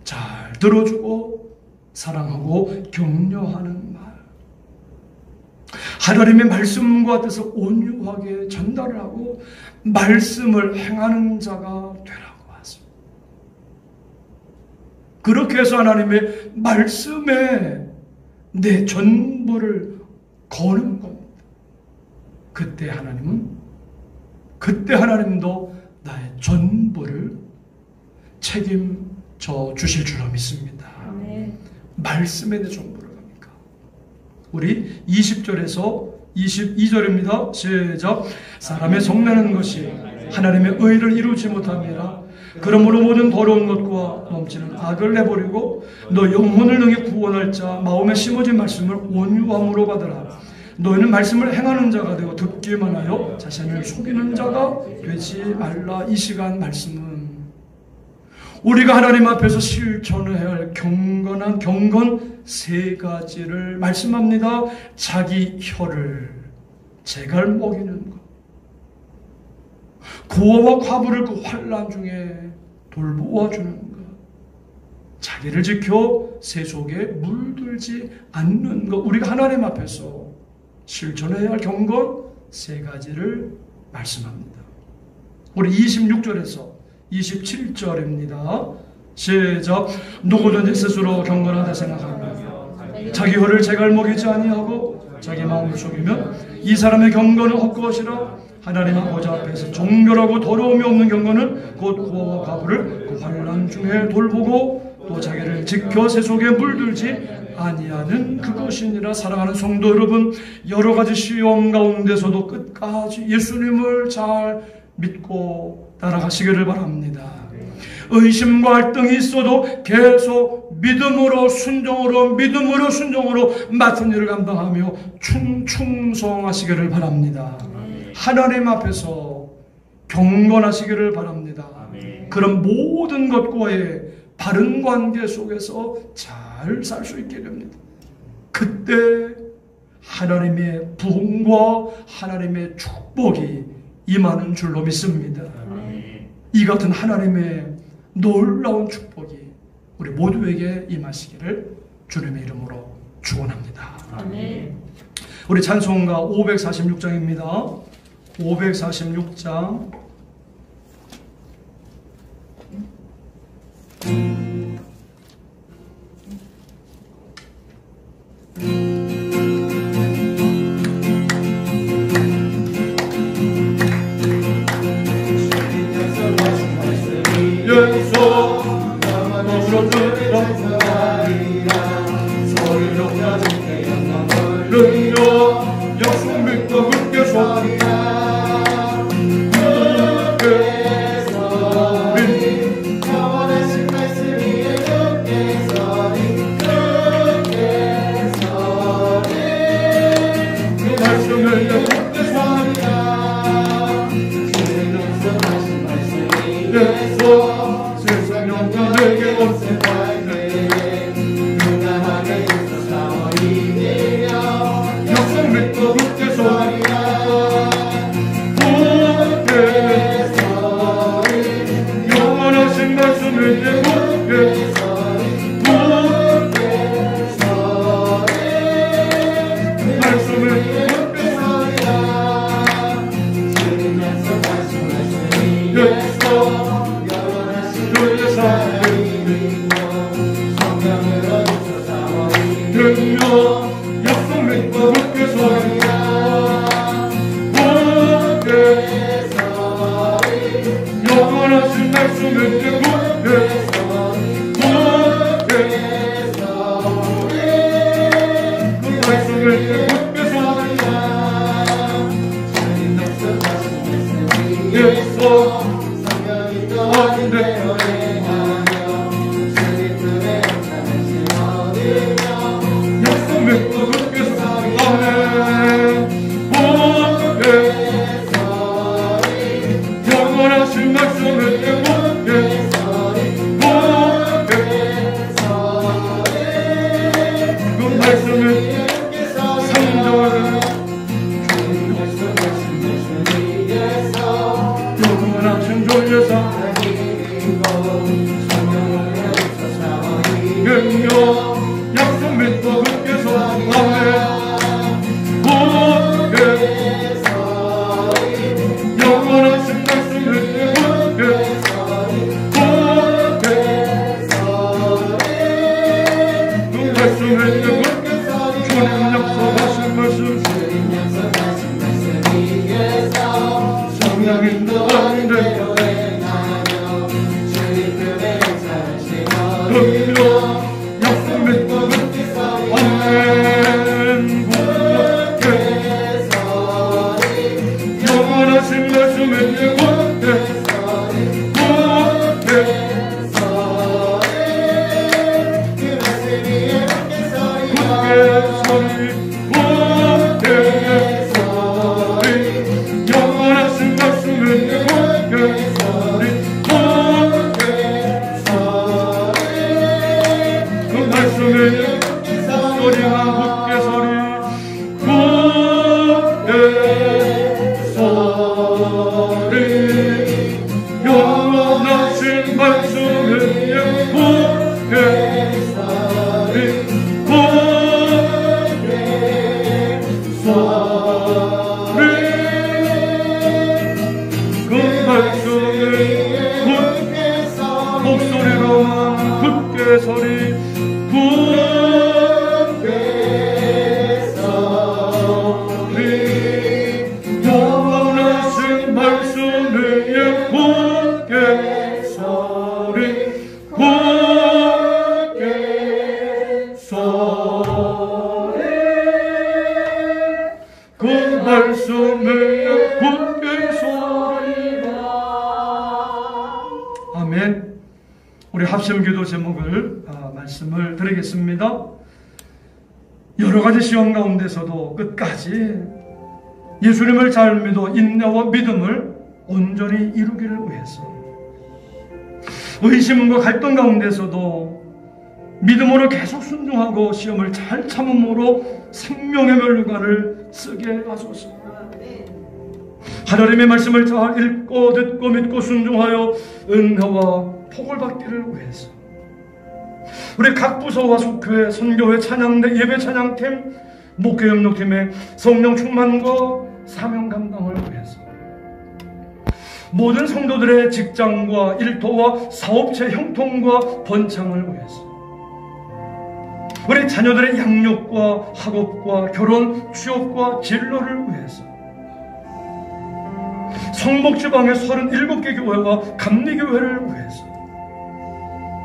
A: 잘 들어주고 사랑하고 격려하는 말, 하나님의 말씀과 뜻을 온유하게 전달을 하고 말씀을 행하는 자가 되라고 하십니다. 그렇게 해서 하나님의 말씀에 내 전부를 거는 겁니다. 그때 하나님도 나의 전부를 책임져 주실 줄로 믿습니다. 말씀에 내 전부를 합니까? 우리 20절에서 22절입니다. 시작. 사람의 성내는 것이 하나님의 의를 이루지 못함이라. 그러므로 모든 더러운 것과 넘치는 악을 내버리고 너 영혼을 능히 구원할 자 마음에 심어진 말씀을 온유함으로 받으라. 너희는 말씀을 행하는 자가 되고 듣기만 하여 자신을 속이는 자가 되지 말라. 이 시간 말씀은 우리가 하나님 앞에서 실천해야 할 경건 3가지를 말씀합니다. 자기 혀를 재갈 먹이는 것, 고아와 과부를 그 환난 중에 돌보아 주는 것, 자기를 지켜 세속에 물들지 않는 것. 우리가 하나님 앞에서 실천해야 할 경건 3가지를 말씀합니다. 우리 26절에서 27절입니다. 시작. 누구든지 스스로 경건하다 생각하며 자기 혀를 재갈 먹이지 아니하고 자기 마음을 속이면 이 사람의 경건은 헛것이라. 하나님 아버지 앞에서 정결하고 더러움이 없는 경건은 곧 고아와 과부를 그 환난 중에 돌보고 또 자기를 지켜 세속에 물들지 아니하는 그것이니라. 사랑하는 성도 여러분, 여러 가지 시험 가운데서도 끝까지 예수님을 잘 믿고 따라가시기를 바랍니다. 의심과 갈등이 있어도 계속 믿음으로 순종으로 맡은 일을 감당하며 충성하시기를 바랍니다. 하나님 앞에서 경건하시기를 바랍니다. 그런 모든 것과의 바른 관계 속에서 잘 살 수 있게 됩니다. 그때 하나님의 부흥과 하나님의 축복이 임하는 줄로 믿습니다. 이 같은 하나님의 놀라운 축복이 우리 모두에게 임하시기를 주님의 이름으로 축원합니다. 우리 찬송가 546장입니다. 546장 예수 세상 영광 내게 온세 약속 믿고 굳게 서리라 영원하신 말씀을 굳게 약속 믿고 굳게 서리라 영원하신 말씀을 굳게 그 말씀을 굳게 서리라 예수 안돼 영원하신 말씀을 굳게 그 말씀을 상정하라 영원하신 존재사 약속 믿고 굳게 서리라 영원하신 말씀을 굳게 그 말씀을 주님 약속하신 말씀 성령인도 안돼 약속 믿고 굳게 아멘 영원하신 말씀을 굳게 영원하신 말씀을 그 말씀을 소리가 굳게 소리 영원하신 말씀을 굳게 목소리로만 굳게 서리 영원하신 말씀을 굳게 서리 그 말씀을 굳게 서리라. 아멘. 우리 합심기도 제목을 말씀을 드리겠습니다. 여러 가지 시험 가운데서도 끝까지 예수님을 잘 믿어 인내와 믿음을 온전히 이루기를 위해서 의심과 갈등 가운데서도 믿음으로 계속 순종하고 시험을 잘 참음으로 생명의 멸류관을 쓰게 하소서. 하나님의 말씀을 잘 읽고 듣고 믿고 순종하여 은혜와 복을 받기를 위해서 우리 각 부서와 속교회, 선교회, 찬양대, 예배 찬양팀, 목회 협력팀의 성령 충만과 사명 감당을 위해서 모든 성도들의 직장과 일터와 사업체 형통과 번창을 위해서 우리 자녀들의 양육과 학업과 결혼, 취업과 진로를 위해서 성목지방의 37개 교회와 감리교회를 위해서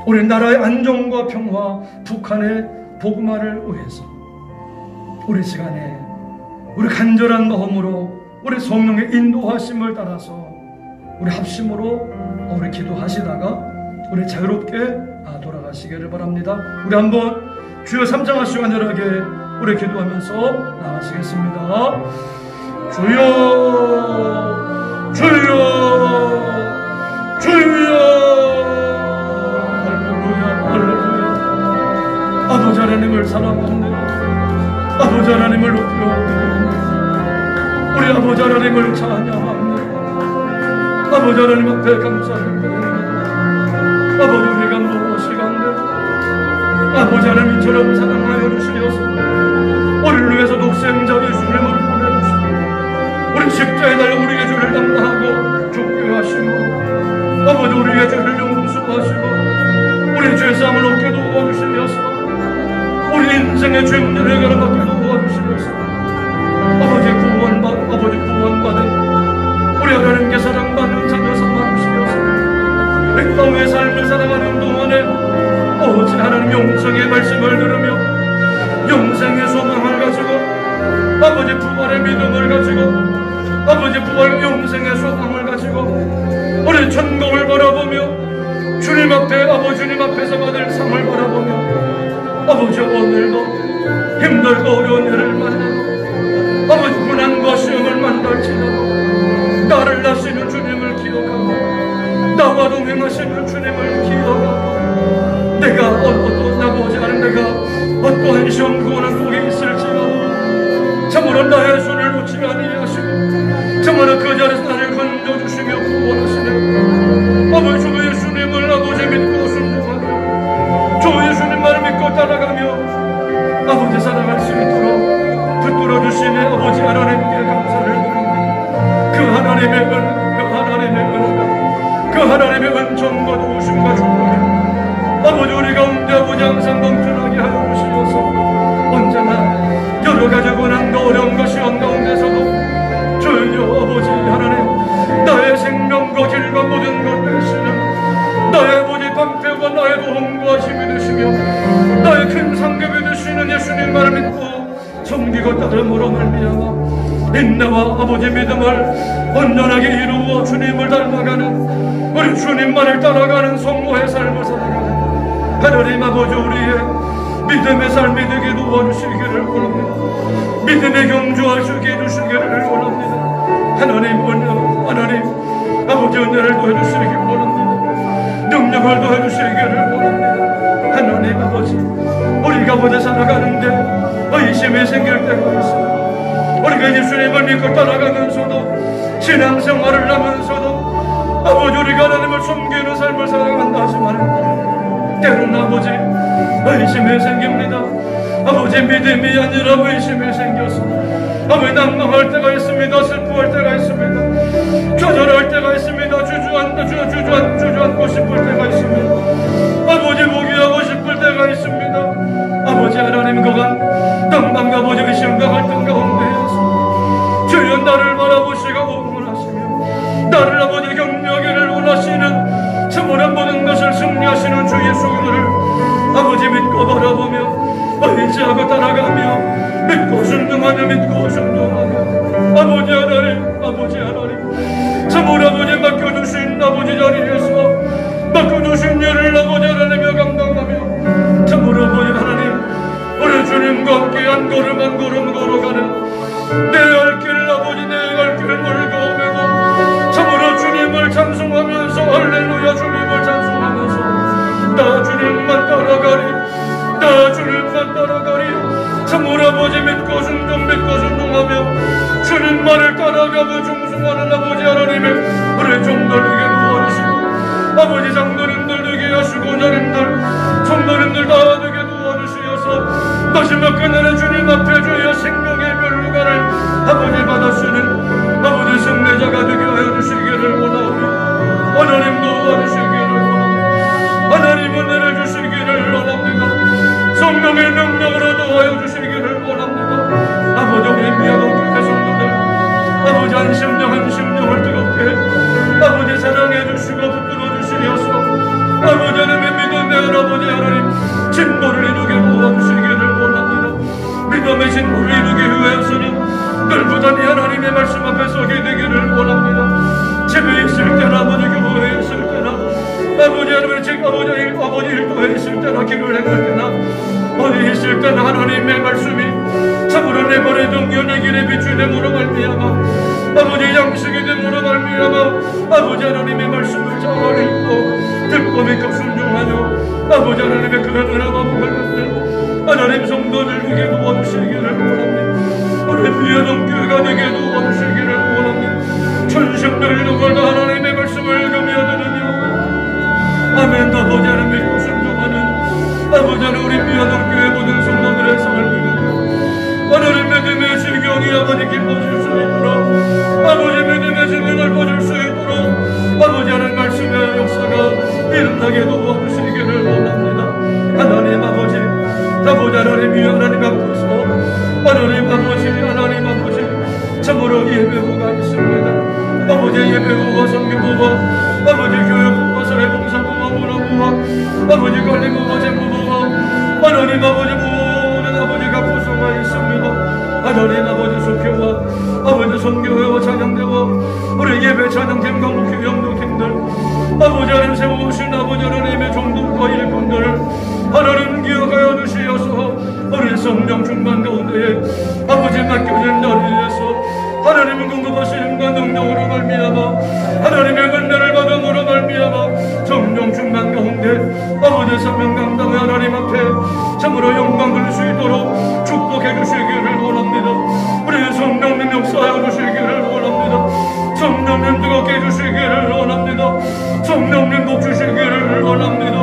A: 우리 나라의 안정과 평화, 북한의 복음화를 위해서 우리 시간에 우리 간절한 마음으로 우리 성령의 인도하심을 따라서 우리 합심으로 우리 기도하시다가 우리 자유롭게 돌아가시기를 바랍니다. 우리 한번 주여 삼창하시고 간절하게 우리 기도하면서 나가시겠습니다. 주여 주여 주여 아버지 하나님 앞에 감사를 드립니다. 아버지 우리가 무엇이간데 아버지 하나님 이처럼 사랑하여 주시어서 우리를 위해서 독생자 예수님을 보내주시고 우리 십자가에 달려 우리의 죄를 담당하고 죽게 하시고 아버지 우리의 죄를 용서하시고 우리 죄사함을 얻게 도와주시면서 우리 인생의 죄 문제를 해결받게 도와주시면서 아버지 구원받은 우리 하나님께 사랑받는 자녀 삼아주시면서 이 땅의 삶을 살아가는 동안에 오직 하나님 영생의 말씀을 들으며 영생의 소망을 가지고 아버지 부활의 믿음을 가지고 아버지 부활 영생의 소망을 가지고 우리 천국을 바라보며 주님 앞에 아버지님 앞에서 받을 상을 바라보며 아버지 오늘도 힘들고 어려운 일을 만나고 아버지 고난과 시험을 만날지라도 나를 낳으시는 주님을 기억하고 나와 동행하시는 주님을 기억하고 내가 나보지 않은 내가 어떠한 시험 고난 속에 있을지라도 참으로 나의 손을 놓지 아니하시고 참으로 그 자리에서 나를 건져주시며 구원하시며 아버지 주 예수님을 아버지 믿고 순종하며 주 예수님만을 믿고 따라가며 아버지 살아갈 수 있도록 붙들어 주시네 아버지 하나님께 감사를 드립니다. 그 하나님의 은혜가 그 하나님의 은총과 도우심과 축복이 아버지 우리 가운데 아버지 항상 넘쳐나게 하여 주시어서 언제나 여러 가지 고난과 어려움과 시험 가운데서도 주여 아버지 하나님 나의 생명과 길과 모든 것 되시는 나의 아버지 방패와 나의 보험과 힘이 되시며 나의 큰 상급이 되시는 예수님만을 믿고 섬기고 따름으로 말미암아 인내와 아버지 믿음을 온전하게 이루어 주님을 닮아가는 우리 주님만을 따라가는 성모의 삶을 살아가는 하나님 아버지 우리의 믿음의 삶이 되게 도와주시기를 원합니다. 믿음의 경주하시게 해주시기를 원합니다. 하나님 아버지 은혜를 더해주시기 원합니다. 능력을 더해주시기를 원합니다. 하나님 아버지 우리가 아버지 살아가는데 의심이 생길 때가 있습니다. 우리가 예수님을 믿고 따라가면서도 신앙생활을 하면서도 아버지 우리가 하나님을 섬기는 삶을 살아간다 하지만 때로는 아버지 의심이 생깁니다. 아버지 믿음이 아니라 의심이 생겨서 아버지 낙망할 때가 있습니다. 슬퍼할 때가 있습니다. 좌절할 때가 있습니다. 주저앉고 싶을 때가 있습니다. 아버지 포기하고 싶을 때가 있습니다. 아버지 하나님 그간 땅방과 아버지 의심과 갈등 가운데에서 주여 나를 바라보시고 응원하시며 나를 아버지 격려하기를 원하시는 참으로 모든 것을 승리하시는 주 예수를 아버지 믿고 바라보며 의지하고 따라가며 믿고 순종하며 아버지 하나님 참으로 아버지 맡겨주신 아버지 자리에서 맡겨주신 일을 아버지 하나님여 감당하며 참으로 아버지 하나님 우리 주님과 함께 한 걸음 한 걸음 걸어가는 내 갈 길을 아버지 내 갈 길을 멀거오매고 참으로 주님을 찬송하면서 할렐루야 주님을 찬송하면서 나 주님만 따라가리 참으로 아버지 믿고 순종하며 주님만을 따라가며 중승하는 아버지 하나님의 우리 종들에게 도와주시고 아버지 장로님들 되게 하시고 자님들 성도님들 다 되게 도와주시어서 마지막 그날의 주님 앞에 주여 생명의 멸류관을 아버지 받아쓰는 아버지 승리자가 되게 하여 주시기를 원하오니 하나님 도와주시기를 원합니다. 하나님 은혜를 주시기를 원합니다. 성령의 능력으로 도와여 주시기를 원합니다. 아버지 우리 미아동 교회 성도들 아버지 한 심령을 뜨겁게 아버지 사랑해 주시고 붙들어 주시어서 아버지 하나님의 믿음의 아버지 하나님 진보를 이루게 도와주시기를 원합니다. 믿음의 진보를 이루기 위해서는 늘 부단히 하나님의 말씀 앞에 서게 되기를 원합니다. 집에 있을 때나 아버지 교회에 있을 때나 아버지 하나님의 즉 아버지 일도에 있을 때나 길을 행할 때나 어디 있을 때나 하나님의 말씀이 참으로 내 발의 등이여 내 길의 빛이 됨으로 말미암아 아버지 양식이 됨으로 말미암아 아버지 하나님의 말씀을 잘 읽고 듣고 믿고 순종하며 아버지 하나님의 그 은혜와 복을 받는 하나님 성도들 되게 도와주시기를 원합니다. 우리 비어동 교회가 되게 도와주시기를 원합니다. 천심들 이루고 하나님의 말씀 말씀을 금여드리며 아멘. 아버지 하나님 믿고 순종하는 아버지 하나님 우리 미아동교회 모든 성도들의 삶을 하나님 믿음의 질경이 아버지 깊어질 수 있도록 아버지 믿음의 질경이 넓어질 수 있도록 아버지 하나님 말씀의 역사가 일어나게 도와주시기를 원합니다. 하나님 아버지 아버지 하나님이 하나님 앞에서 하나님 아버지 참으로 예배부가 있습니다. 아버지 예배부와 선교부와 아버지 교육부와 사회봉사부와 문화부와 아버지 관리부와 재무부와 하나님 아버지 모든 아버지가 구성하여 있습니다. 하나님 아버지 속회와 아버지 선교회와 찬양대와 우리 예배 찬양팀과 목회 영도팀들 아버지 하나님 세워오신 아버지 하나님의 종들과 일꾼들을 하나님 기억하여 주시어서 우리 성령 충만 가운데에 아버지 맡겨진 날에서 하나님은 공급하시는가 능력으로 말미암아 하나님의 은혜를 받음으로 말미암아 성령 충만 가운데 아버지 사명 감당의 하나님 앞에 참으로 영광 돌릴 수 있도록 축복해 주시기를 원합니다. 우리 성령님 역사하여 주시기를 원합니다. 성령님 뜨겁게 해주시기를 원합니다. 성령님 복 주시기를 원합니다.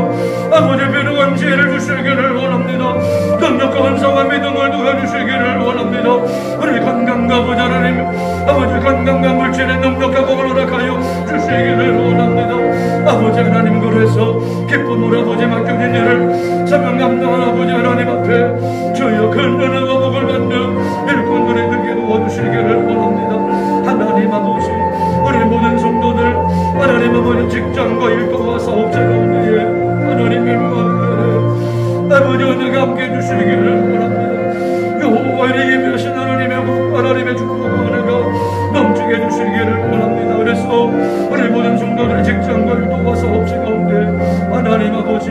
A: 아버지 비누한 지혜를 주시기를 원합니다. 능력과 은사와 믿음을 도와주시기를 원합니다. 우리 건강과 아버지 하나님 아버지 건강과 물질의 능력과 복을 허락하여 주시기를 원합니다. 아버지 하나님 그래서 기쁜 우리 아버지 맡겨진 일을 사명 감당한 아버지 하나님 앞에 주여 큰 은혜와 복을 받는 일꾼들이 되게 도와주시기를 원합니다. 하나님 아버지 우리 모든 성도들 하나님 아버지 직장과 일터와 사업자 가운데에 하나님의 은혜 아버지 은혜가 함께 해주시기를 원합니다. 여호와의 예배하신 하나님의 축복과 은혜가 넘치게 해주시기를 원합니다. 그래서 우리 모든 성도들의 직장과 일터와 사업자 가운데 하나님 아버지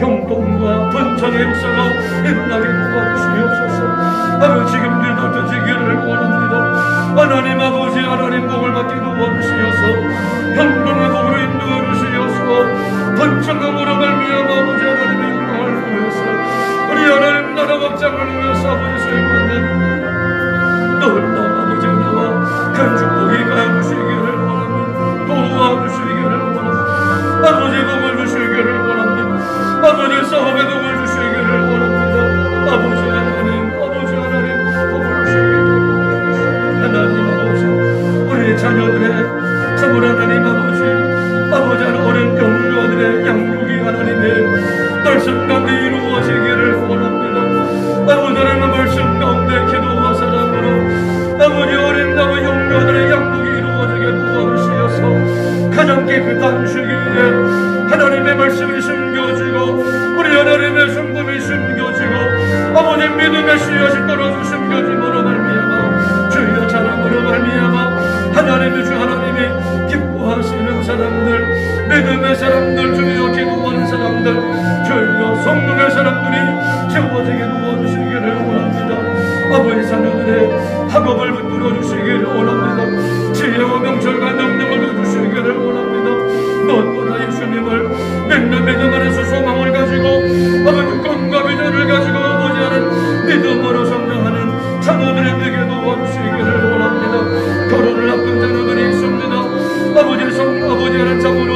A: 병동과 번창의 역사가 일어나게 도와주시옵소서. 아버지 지금들 덮여지기를 원합니다. 하나님 아버지 하나님 복을 받게 도와주시어서 평범의 복으로 인도해 주시어서 번창함으로 말미암아 아버지 하나님의 영광을 위해서 우리 하나님 나라 확장을 위해서 아버지 수행받는 놀라운 아버지 은혜와 큰 축복이 가해주시기를 원합니다. 도와주시기를 원합니다. 아버지 복을 주시기를 원합니다. 아버지 사업에 복을 주시기를 원합니다. 아버지 하나님 복을 주시기를 하나님 아버지 우리 자녀들의 참으로 하나님 아버지 하나님 어린 영녀들의 양육이 하나님의 말씀 가운데 이루어지기를 원합니다. 아버지 하나님의 말씀 가운데 기도와 사랑으로 아버지 어린 나무 영녀들의 양육이 이루어지게 도와주시어서 가장 깊은 시기에 하나님의 말씀이 숨겨지고 우리 하나님의 성품이 숨겨지고 아버지 믿음의 씨앗이 떨어져 숨겨짐으로 말미암아 주여 자랑으로 말미암아 하나님의 주 하나님이 기뻐하시는 사람들 믿음의 사람들 주여 기도하는 사람들 주여 성령의 사람들이 채워지게 도와주시기를 원합니다. 아버지 자녀들의 학업을 붙들어 주시기를 원합니다. 지혜와 명철과 능력을 주시기를 원합니다. 무엇보다 예수님을 믿는 믿음 안에서 소망을 가지고 아버지 꿈과 비전을 가지고 아버지 하는 믿음으로 성장하는 자녀들의 되게 도와주시기를 원합니다. 결혼을 앞둔 자녀들이 있습니다. 아버지 하는 참으로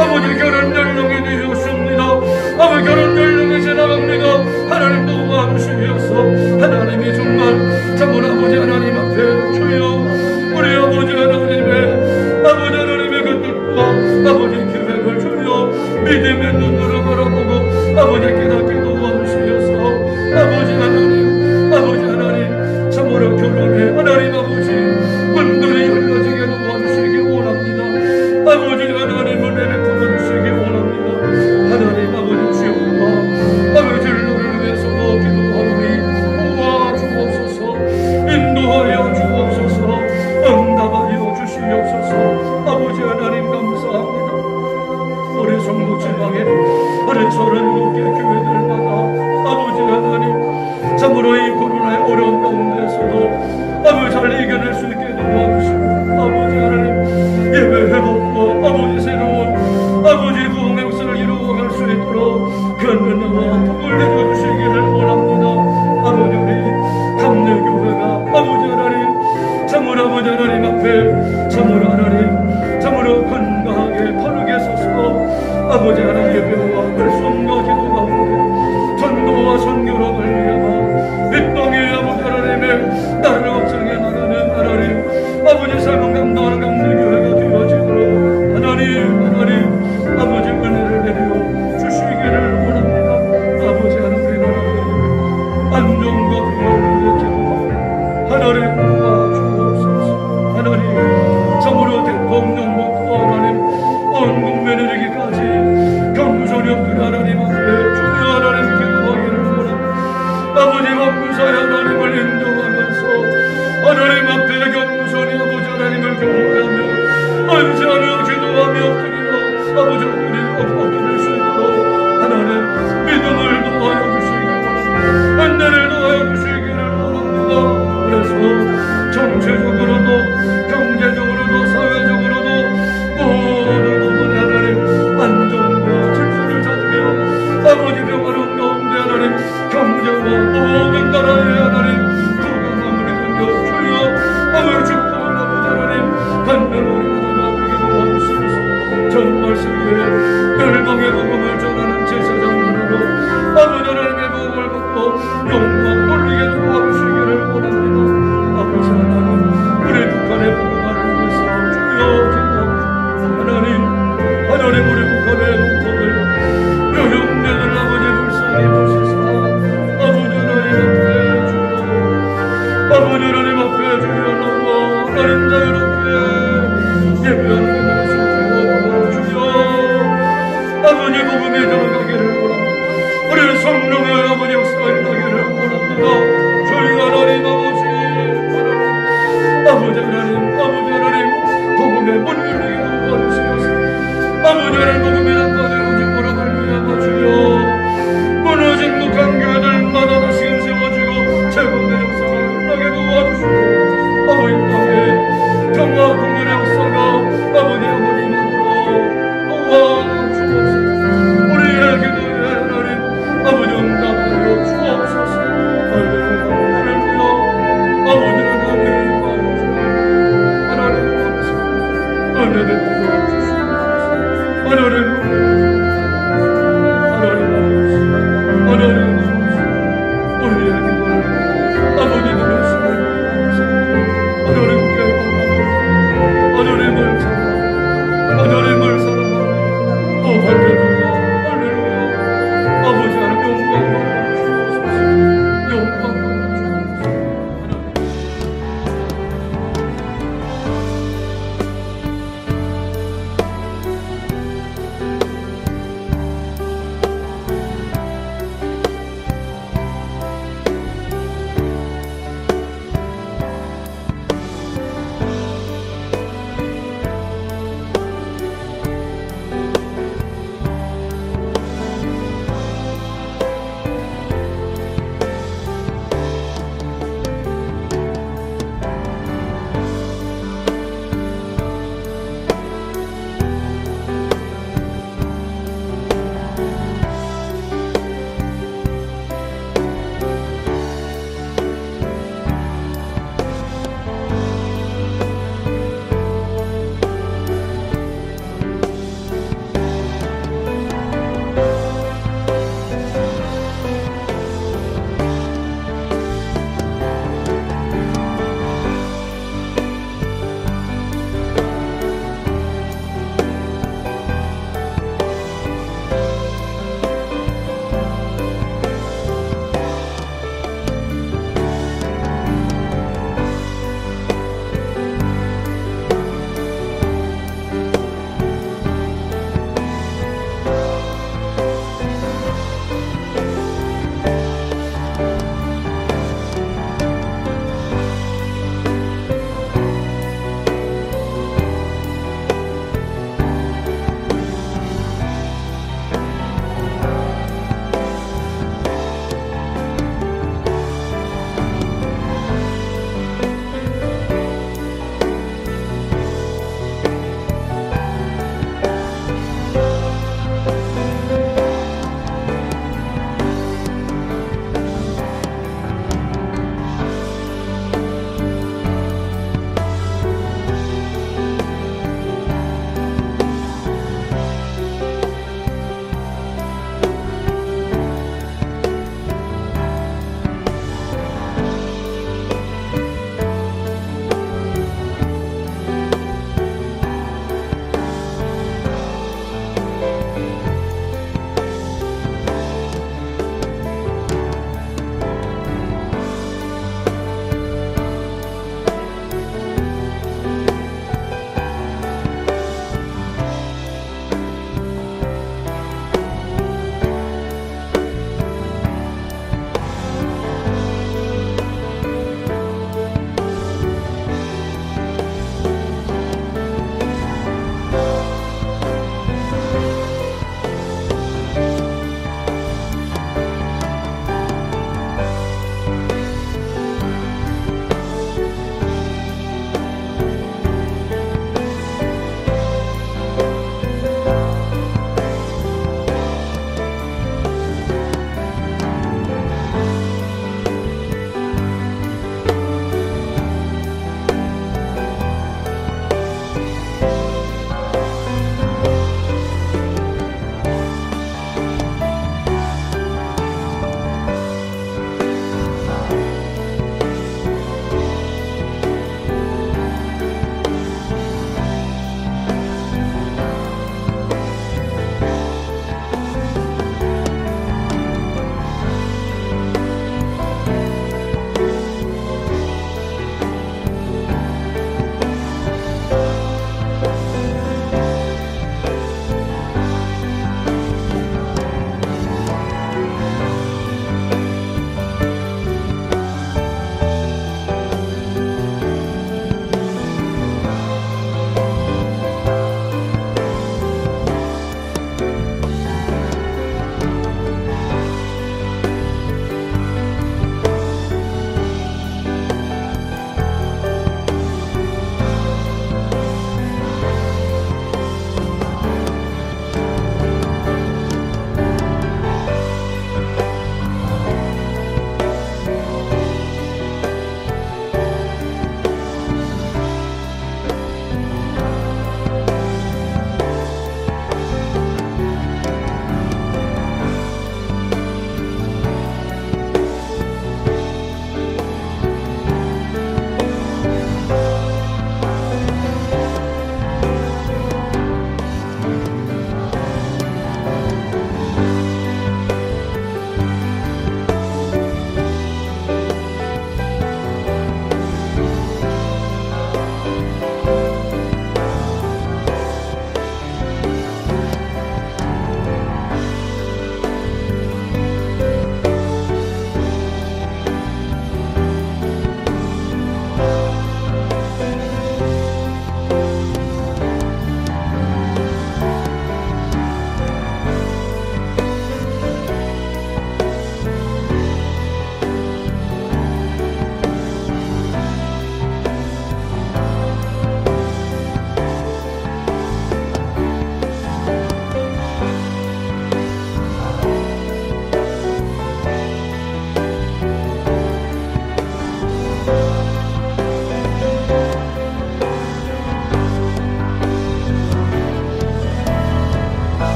A: 아버지 결혼 연령이 되었습니다. 아버지 결혼 연령이 지나갑니다. 하나님 도와주시어서 하나님이 정말 참으로 아버지 하나님 앞에 주여 우리 아버지 하나님의 그 뜻과 아버지 계획을 주여 믿음의 눈으로 바라보고 아버지 깨닫게 도와주시어서 아버지 하나님 참으로 결혼해 하나님 아버지 문들이 열려지게 도와주시기 원합니다. 아버지 하나님 은혜를 부어주시기 원합니다. 하나님 아버지 주여와 아버지를 위해서 기도하오니 도와주옵소서. 인도하여 주옵소서. 응답하여 주시옵소서. 아버지 하나님 감사합니다. 우리 성도 지방에 우리 37개 교회들마다 아버지 하나님 참으로 이 코로나의 어려운 가운데서도 아버지 잘 이겨낼 수 있게 도와주시고 아버지 하나님 예배 회복과 아버지 새로운 아버지 부흥의 역사를 이루어갈 수 있도록 그 은혜와 복을 내려주시기를 원합니다. 아버지 우리 감내교회가 아버지 하나님 참으로 아버지 하나님 앞에 참으로 하나님 참으로 건강 아버지 하나님 예배와 말씀과 기도 가운데 전도와 선교로 말미암아 이 땅에 아버지 하나님의 나라를 확장해 나가는 하나님 아버지 삶을 감당하는 감리교회가 되어지도록 하나님 아버지 은혜를 내려 주시기를 원합니다. 아버지 하나님 안정과 평안을 기도하고 하나님 도와주옵소서. 하나님 참으로 대통령부터 하나님 온 국민에 이르기까지 경무선이 없는 하나님 앞에 주여 하나님 기도하기를 원합니다. 아버지 법무사의 하나님을 인정하면서 하나님 앞에 경무선이 아버지 하나님을 경외하며 안지하며 기도하며 엎드리며 아버지 엎드릴 수 있도록 하나님 믿음을 더하여 주시기 원합니다. 은혜를 더하여 주시기를 원합니다. 그래서 정체적으로도 경제적으로도 사회적으로도 모든 부분에 하나님 안정과 질서를 찾으며 아버지 평화로운 가운데 하나님 경제와 모든 나라의 하나님 건강함을 이루며 주여 아버지 축복을 아버지 하나님 간절히 하나님 앞에 기도하옵소서. 전 말씀에 열방의 복음을 전하는 제사장으로 아버지 하나님의 복음을 받고 영광 돌리게 도와주시기를 원합니다. 아버지 하나님 우리 북한의 복음을 위해서 주여 기도합니다. 하나님 우리